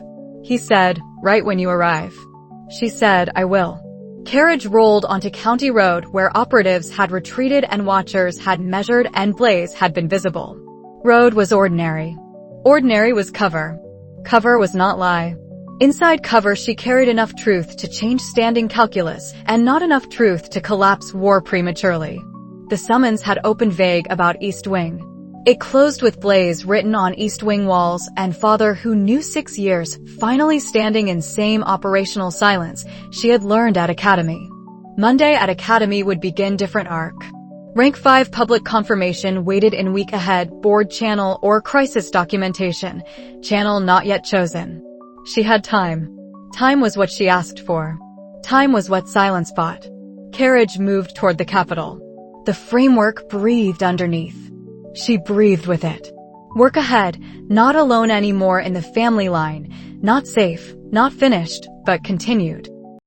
He said, right when you arrive. She said, I will. Carriage rolled onto County Road where operatives had retreated and watchers had measured and blaze had been visible. Road was ordinary. Ordinary was cover. Cover was not lie. Inside cover she carried enough truth to change standing calculus and not enough truth to collapse war prematurely. The summons had opened vague about East Wing. It closed with blaze written on East Wing walls and father who knew 6 years finally standing in same operational silence she had learned at academy. Monday at academy would begin different arc. Rank 5 public confirmation waited in week ahead board channel or crisis documentation, channel not yet chosen. She had time. Time was what she asked for. Time was what silence bought. Carriage moved toward the capital. The framework breathed underneath. She breathed with it. Work ahead, not alone anymore in the family line, not safe, not finished, but continued.